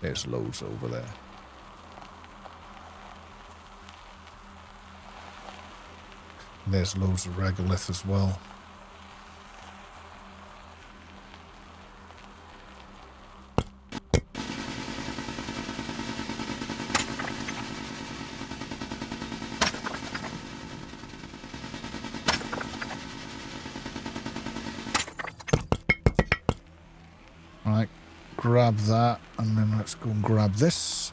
[SPEAKER 1] There's loads over there. There's loads of regolith as well. Right, grab that, and then let's go and grab this.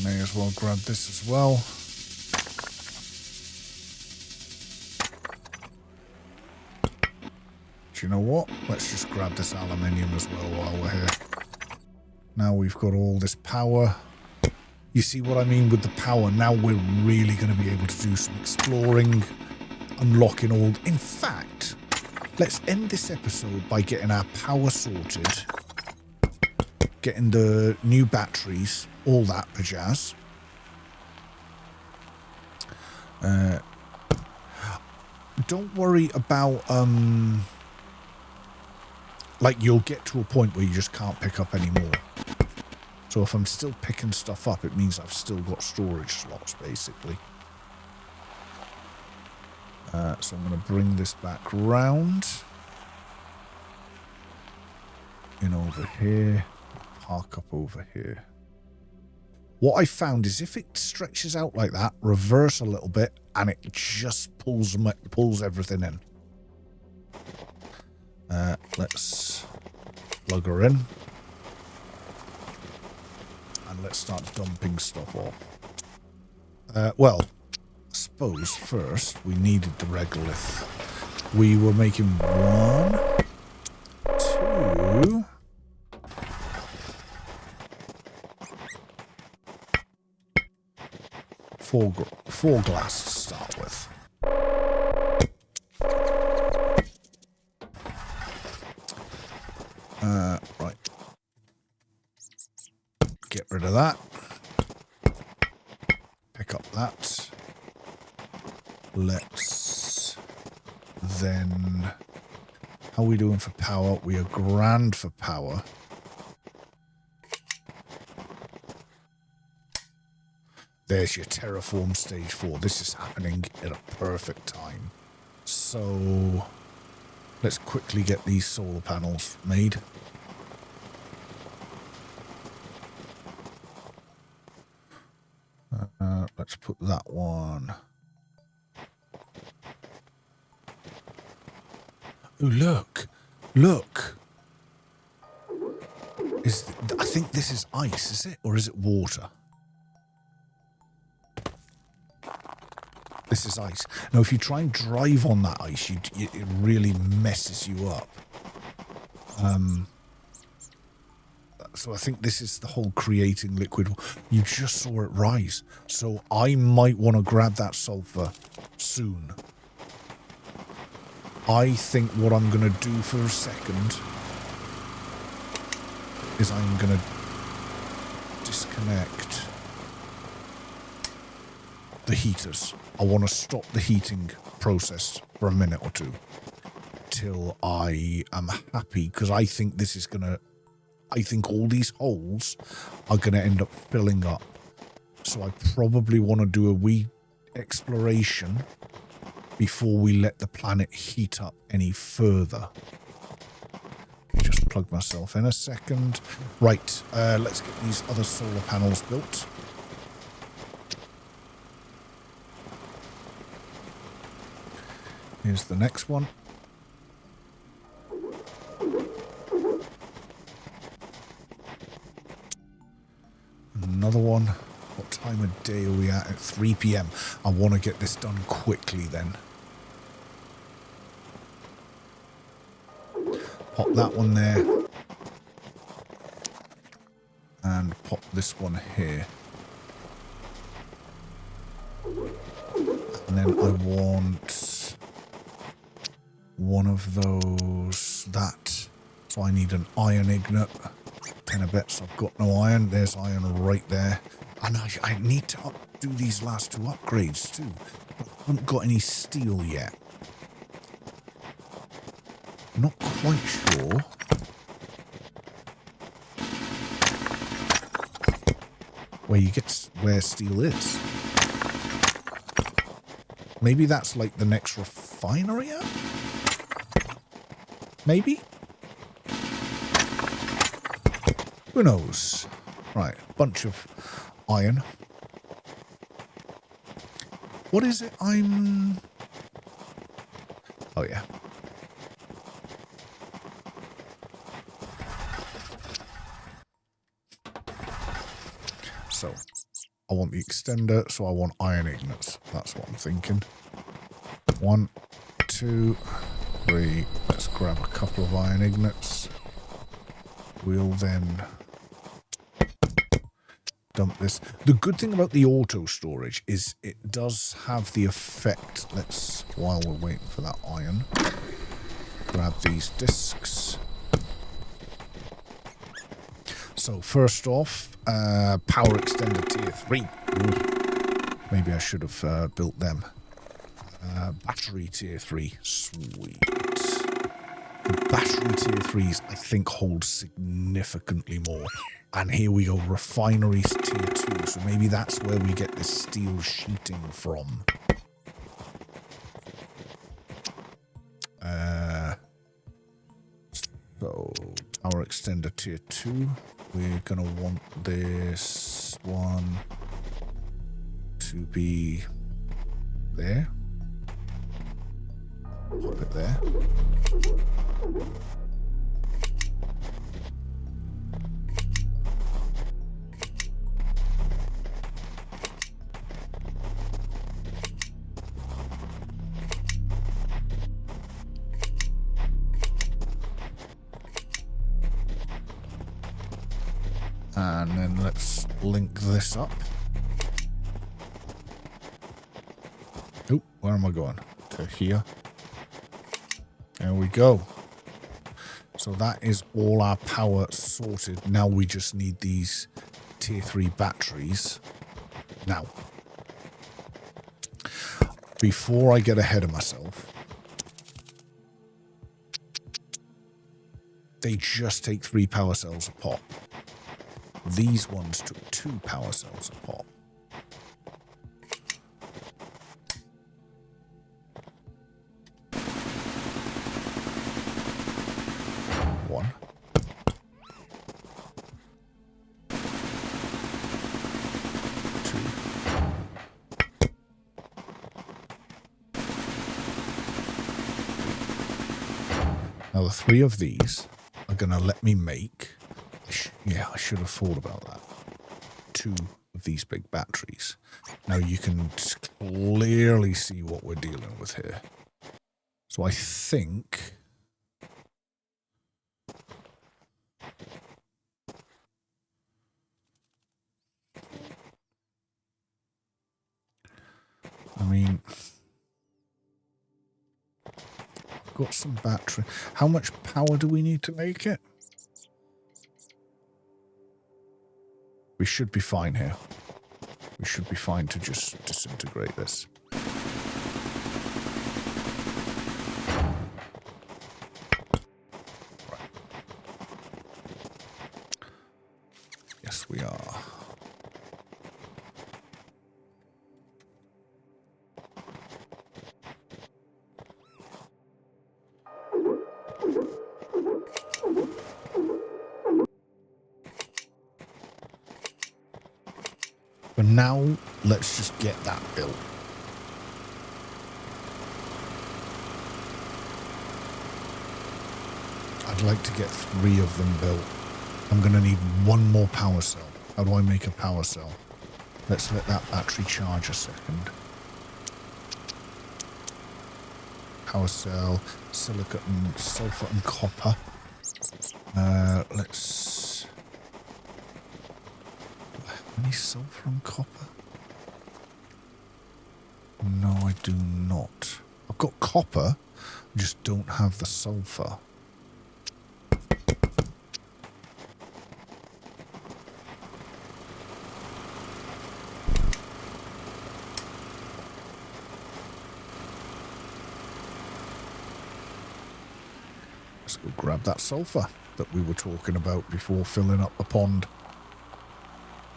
[SPEAKER 1] May as well grab this as well. Do you know what? Let's just grab this aluminium as well while we're here. Now we've got all this power. You see what I mean with the power? Now we're really going to be able to do some exploring, unlocking all... In fact, let's end this episode by getting our power sorted, getting the new batteries, all that pajazz. Don't worry about... like, you'll get to a point where you just can't pick up anymore. So if I'm still picking stuff up, it means I've still got storage slots, basically. So I'm going to bring this back round. In over here. Park up over here. What I found is if it stretches out like that, reverse a little bit, and it just pulls everything in. Let's plug her in. And let's start dumping stuff off. Well, I suppose first we needed the regolith. We were making 1, 2... Four glass to start with. Right. Get rid of that. Pick up that. Let's then... How are we doing for power? We are grand for power. There's your terraform stage 4. This is happening at a perfect time. So let's quickly get these solar panels made. Let's put that one. Oh, look. Look. I think this is ice, is it? Or is it water? This is ice. Now, if you try and drive on that ice, it really messes you up. So I think this is the whole creating liquid. You just saw it rise. So I might want to grab that sulfur soon. I think what I'm going to do for a second is I'm going to disconnect the heaters. I want to stop the heating process for a minute or two till I am happy, because I think this is going to... I think all these holes are going to end up filling up. So I probably want to do a wee exploration before we let the planet heat up any further. Just plug myself in a second. Right, let's get these other solar panels built. Here's the next one. Another one. What time of day are we at? At 3 PM. I want to get this done quickly then. Pop that one there. And pop this one here. And then I want one of those, that. So I need an iron ingot. 10 of bets I've got no iron. There's iron right there. And I need to do these last 2 upgrades too. But I haven't got any steel yet. Not quite sure. Where steel is. Maybe that's like the next refinery out? Maybe? Who knows? Right, bunch of iron. What is it I'm... Oh, yeah. So, I want the extender, so I want iron ingots. That's what I'm thinking. 1, 2, 3. Let's grab a couple of iron ingots. We'll then dump this. The good thing about the auto storage is it does have the effect. Let's, while we're waiting for that iron, grab these discs. So first off, power extender tier 3. Ooh, maybe I should have built them. Battery tier 3. Sweet. The battery tier 3s, I think, hold significantly more. And here we go, refineries tier 2. So maybe that's where we get the steel sheeting from. So, power extender tier 2. We're going to want this one to be there. Pop it there. And then let's link this up. Oh, where am I going? To here. There we go. So that is all our power sorted. Now we just need these tier 3 batteries. Now, before I get ahead of myself, they just take 3 power cells a pop. These ones took 2 power cells a pop. One. Two. Now the 3 of these are going to let me make... Yeah, I should have thought about that. 2 of these big batteries. Now you can clearly see what we're dealing with here. So I think... I mean... I've got some battery. How much power do we need to make it? We should be fine here. We should be fine to just disintegrate this. Right. Yes, we are. But now, let's just get that built. I'd like to get 3 of them built. I'm going to need 1 more power cell. How do I make a power cell? Let's let that battery charge a second. Power cell, silicate and sulfur and copper. Let's... Any sulfur and copper? No, I do not. I've got copper, I just don't have the sulfur. Let's go grab that sulfur that we were talking about before filling up the pond.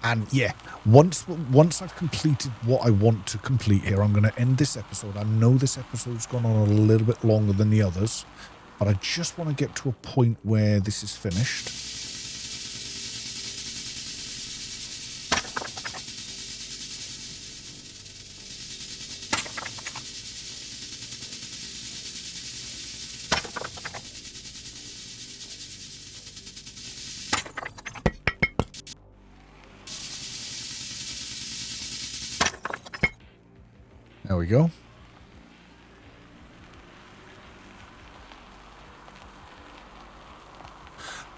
[SPEAKER 1] And yeah, once I've completed what I want to complete here, I'm going to end this episode. I know this episode's gone on a little bit longer than the others, but I just want to get to a point where this is finished. There we go.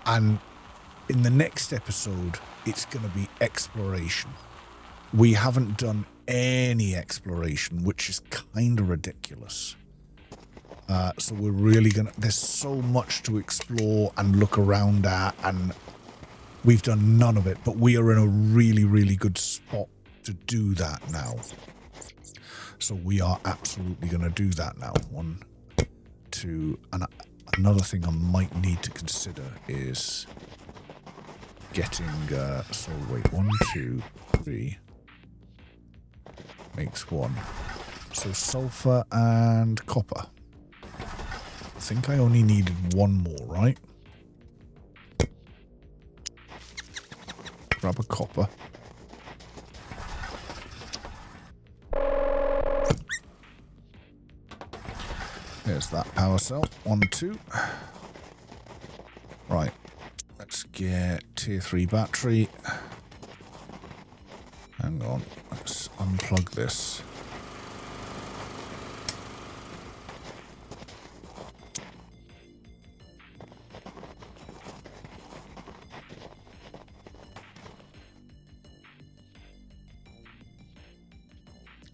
[SPEAKER 1] And in the next episode, it's going to be exploration. We haven't done any exploration, which is kind of ridiculous. So we're really going to... There's so much to explore and look around at, and we've done none of it, but we are in a really, really good spot to do that now. So we are absolutely going to do that now. 1, 2, and another thing I might need to consider is getting, so wait, 1, 2, 3 makes 1. So sulfur and copper. I think I only needed 1 more, right? Grab a copper. There's that power cell. 1, 2. Right. Let's get tier 3 battery. Hang on. Let's unplug this.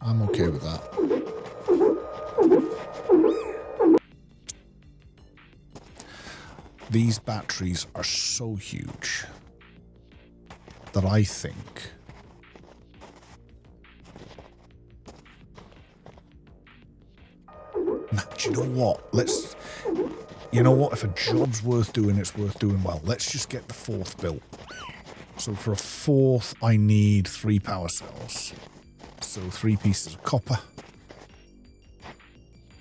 [SPEAKER 1] I'm okay with that. These batteries are so huge that I think do you know what? You know what? If a job's worth doing, it's worth doing well. Let's just get the 4th built. So for a 4th, I need 3 power cells. So 3 pieces of copper.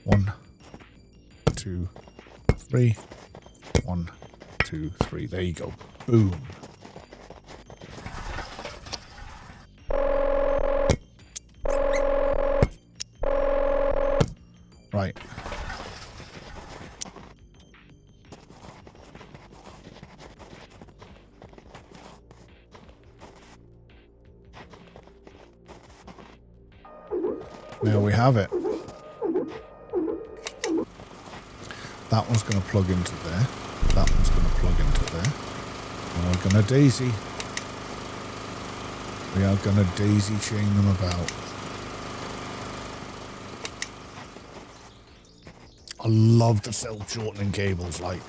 [SPEAKER 1] 1, 2, 3. 1, 2, 3. There you go. Boom. Right. There we have it. That one's going to plug into there. That one's going to plug into there. And we're going to daisy. We are going to daisy chain them about. I love the self-shortening cables. Like,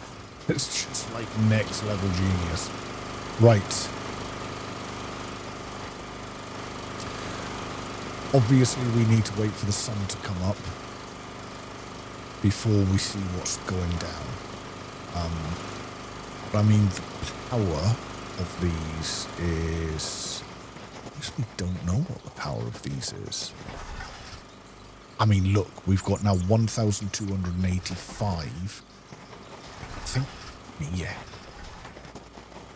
[SPEAKER 1] it's just like next level genius. Right. Obviously, we need to wait for the sun to come up before we see what's going down. But I mean, the power of these is... I actually don't know what the power of these is. I mean, look, we've got now 1,285. I think, yeah.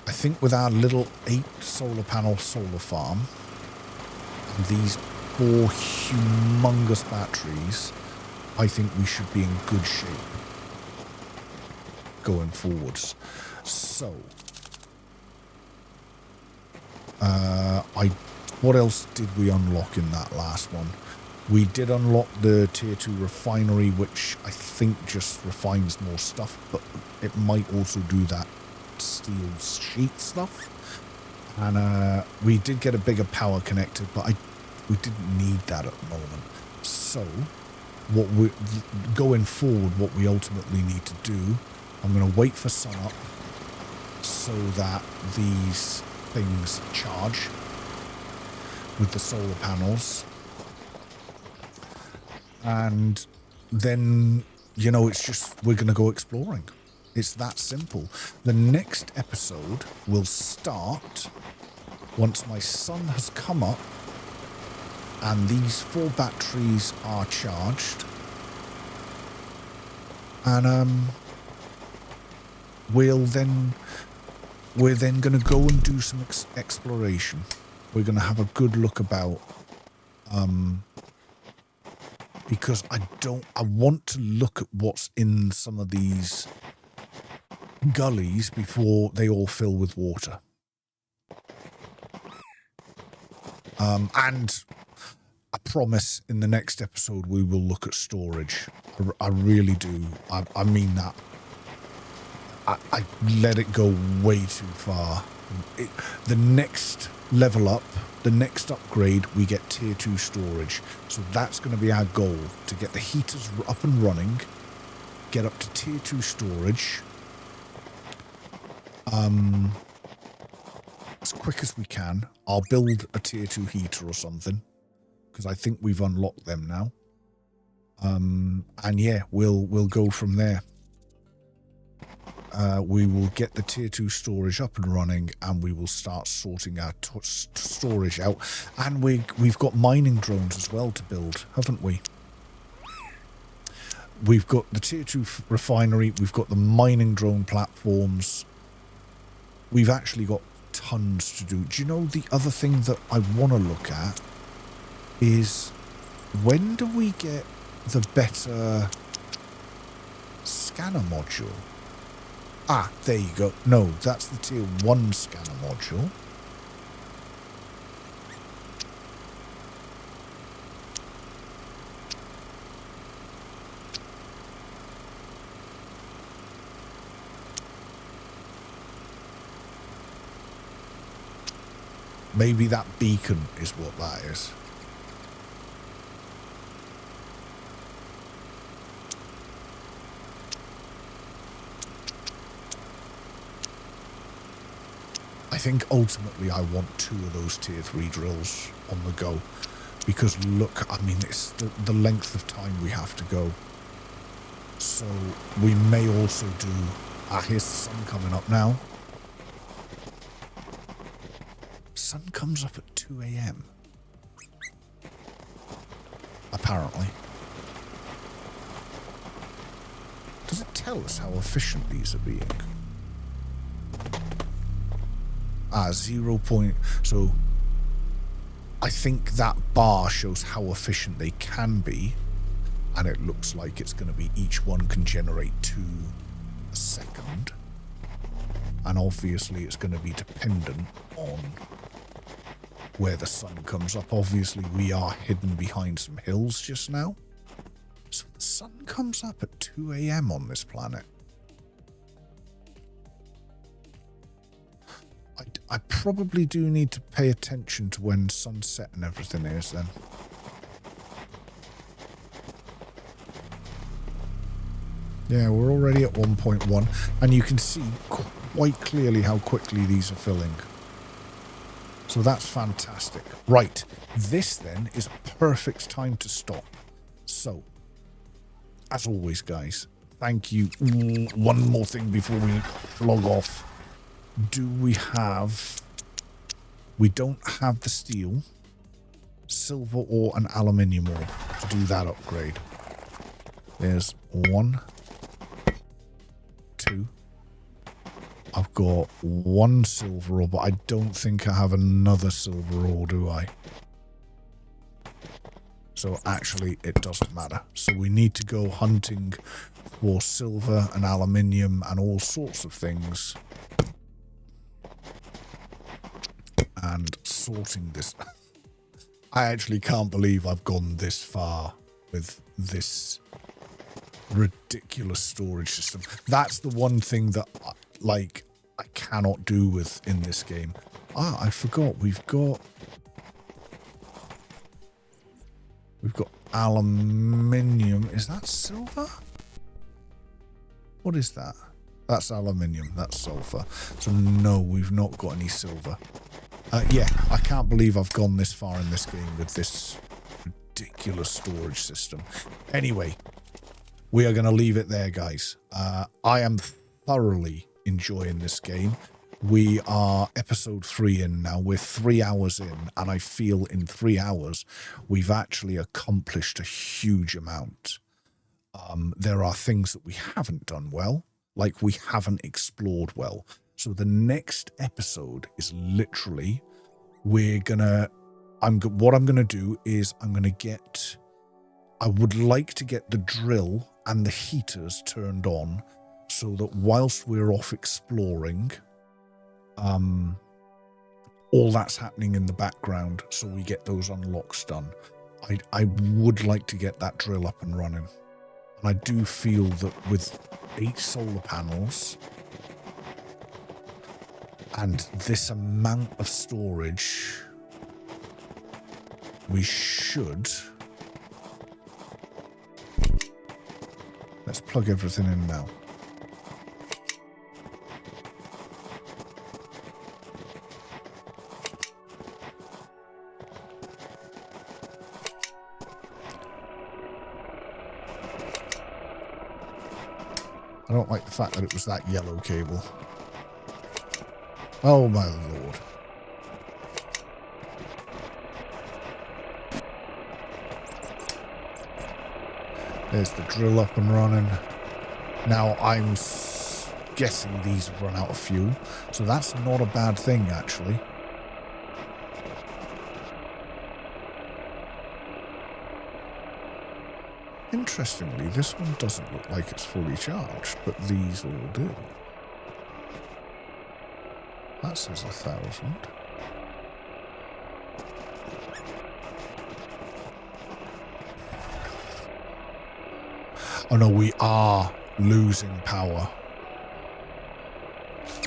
[SPEAKER 1] I think with our little 8 solar panel solar farm, and these 4 humongous batteries, I think we should be in good shape going forwards. So, what else did we unlock in that last one? We did unlock the tier 2 refinery, which I think just refines more stuff, but it might also do that steel sheet stuff. And we did get a bigger power connector, but we didn't need that at the moment. So, going forward, what we ultimately need to do, I'm going to wait for sun up so that these things charge with the solar panels. And then, you know, it's just, we're going to go exploring. It's that simple. The next episode will start once my sun has come up and these 4 batteries are charged. And we're then going to go and do some exploration. We're going to have a good look about... because I want to look at what's in some of these gullies before they all fill with water. And promise in the next episode we will look at storage. I really do. I mean that. I let it go way too far. The next level up, the next upgrade, we get tier 2 storage. So that's going to be our goal, to get the heaters up and running, get up to tier 2 storage as quick as we can. I'll build a tier 2 heater or something, because I think we've unlocked them now. And yeah, we'll go from there. We will get the tier 2 storage up and running, and we will start sorting our storage out. And we've got mining drones as well to build, haven't we? We've got the tier 2 refinery, we've got the mining drone platforms. We've actually got tons to do. Do you know the other thing that I want to look at is, when do we get the better scanner module? Ah, there you go. No, that's the tier 1 scanner module. Maybe that beacon is what that is. I think ultimately I want 2 of those tier 3 drills on the go, because look, I mean, it's the length of time we have to go. So we may also do... Ah, here's the sun coming up now. Sun comes up at 2 a.m. apparently. Does it tell us how efficient these are being? Ah, 0 point... So, I think that bar shows how efficient they can be, and it looks like it's going to be each one can generate 2 a second. And obviously it's going to be dependent on where the sun comes up. Obviously we are hidden behind some hills just now. So the sun comes up at 2 a.m. on this planet. I probably do need to pay attention to when sunset and everything is then. Yeah, we're already at 1.1, and you can see quite clearly how quickly these are filling. So that's fantastic. Right, this then is a perfect time to stop. So, as always, guys, thank you. One more thing before we log off. Do we have... We don't have the steel, silver, or an aluminium ore to do that upgrade. There's 1, 2. I've got 1 silver ore, but I don't think I have another silver ore, do I? So actually, it doesn't matter. So we need to go hunting for silver and aluminium and all sorts of things. And sorting this. I actually can't believe I've gone this far with this ridiculous storage system. That's the one thing that, like, I cannot do with in this game. Ah, I forgot. We've got aluminium. Is that silver? What is that? That's aluminium. That's sulfur. So no, we've not got any silver. Yeah, I can't believe I've gone this far in this game with this ridiculous storage system. Anyway, we are going to leave it there, guys. I am thoroughly enjoying this game. We are episode 3 in now. We're 3 hours in, and I feel in 3 hours we've actually accomplished a huge amount. There are things that we haven't done well, like we haven't explored well. So the next episode is literally, what I'm gonna do is I would like to get the drill and the heaters turned on, so that whilst we're off exploring, all that's happening in the background, so we get those unlocks done. I would like to get that drill up and running. And I do feel that with 8 solar panels and this amount of storage, we should... Let's plug everything in now. I don't like the fact that it was that yellow cable. Oh my lord. There's the drill up and running. Now I'm guessing these have run out of fuel, so that's not a bad thing actually. Interestingly, this one doesn't look like it's fully charged, but these all do. That says 1,000. Oh no, we are losing power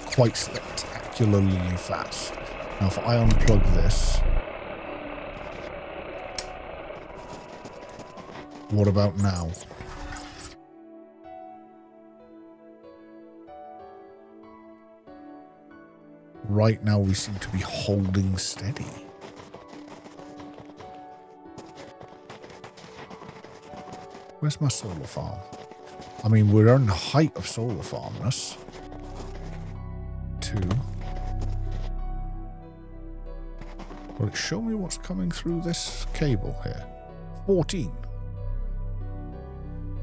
[SPEAKER 1] quite spectacularly fast. Now if I unplug this, what about now? Right now we seem to be holding steady. Where's my solar farm? I mean, we're on the height of solar farmness. 2. Will it show me what's coming through this cable here? 14.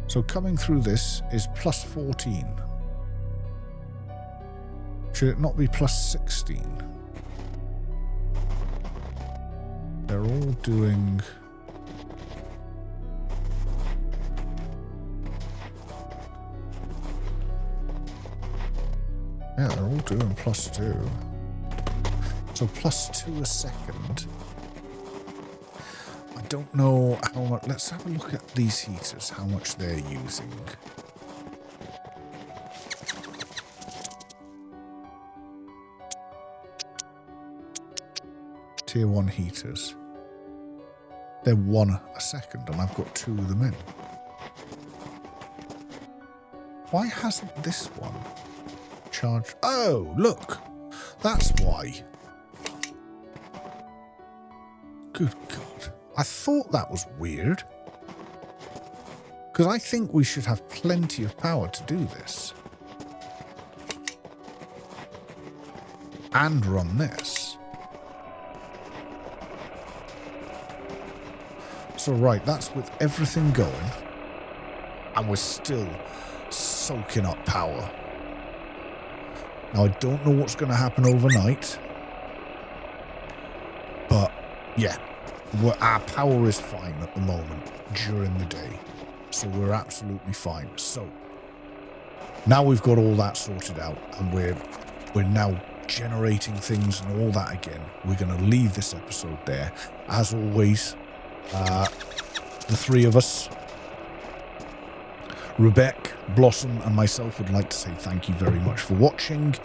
[SPEAKER 1] So coming through this is plus 14. Should it not be plus 16? They're all doing... Yeah, they're all doing plus 2. So plus 2 a second. I don't know how much... Let's have a look at these heaters, how much they're using. Tier 1 heaters. They're 1 a second, and I've got 2 of them in. Why hasn't this one charged? Oh, look! That's why. Good God. I thought that was weird. Because I think we should have plenty of power to do this. And run this. So right, that's with everything going. And we're still soaking up power. Now, I don't know what's going to happen overnight. But, yeah. Our power is fine at the moment during the day. So we're absolutely fine. So, now we've got all that sorted out. And we're now generating things and all that again. We're going to leave this episode there. As always, the 3 of us, Rebecca, Blossom and myself, would like to say thank you very much for watching.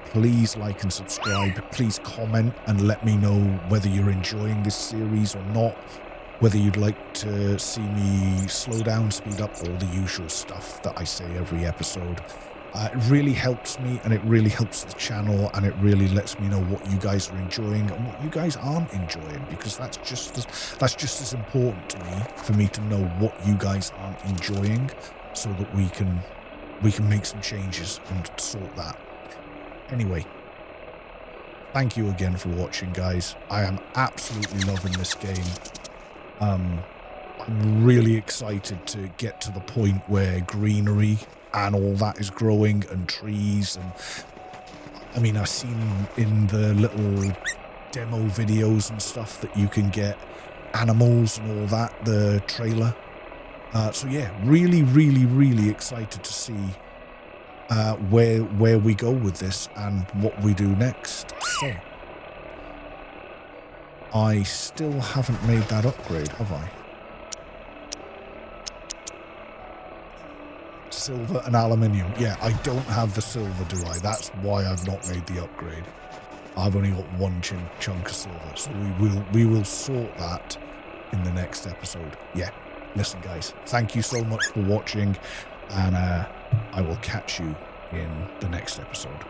[SPEAKER 1] Please like and subscribe. Please comment and let me know whether you're enjoying this series or not. Whether you'd like to see me slow down, speed up, all the usual stuff that I say every episode. It really helps me and it really helps the channel, and it really lets me know what you guys are enjoying and what you guys aren't enjoying, because that's just as important to me, for me to know what you guys aren't enjoying, so that we can make some changes and sort that. Anyway, thank you again for watching, guys. I am absolutely loving this game. I'm really excited to get to the point where greenery and all that is growing, and trees, and I mean, I've seen in the little demo videos and stuff that you can get animals and all that, the trailer. So yeah, really excited to see where we go with this and what we do next. So I still haven't made that upgrade, have I? silver and aluminium. Yeah, I don't have the silver, do I? That's why I've not made the upgrade. I've only got one chunk of silver, so we will sort that in the next episode. Yeah, listen, guys, thank you so much for watching, and I will catch you in the next episode.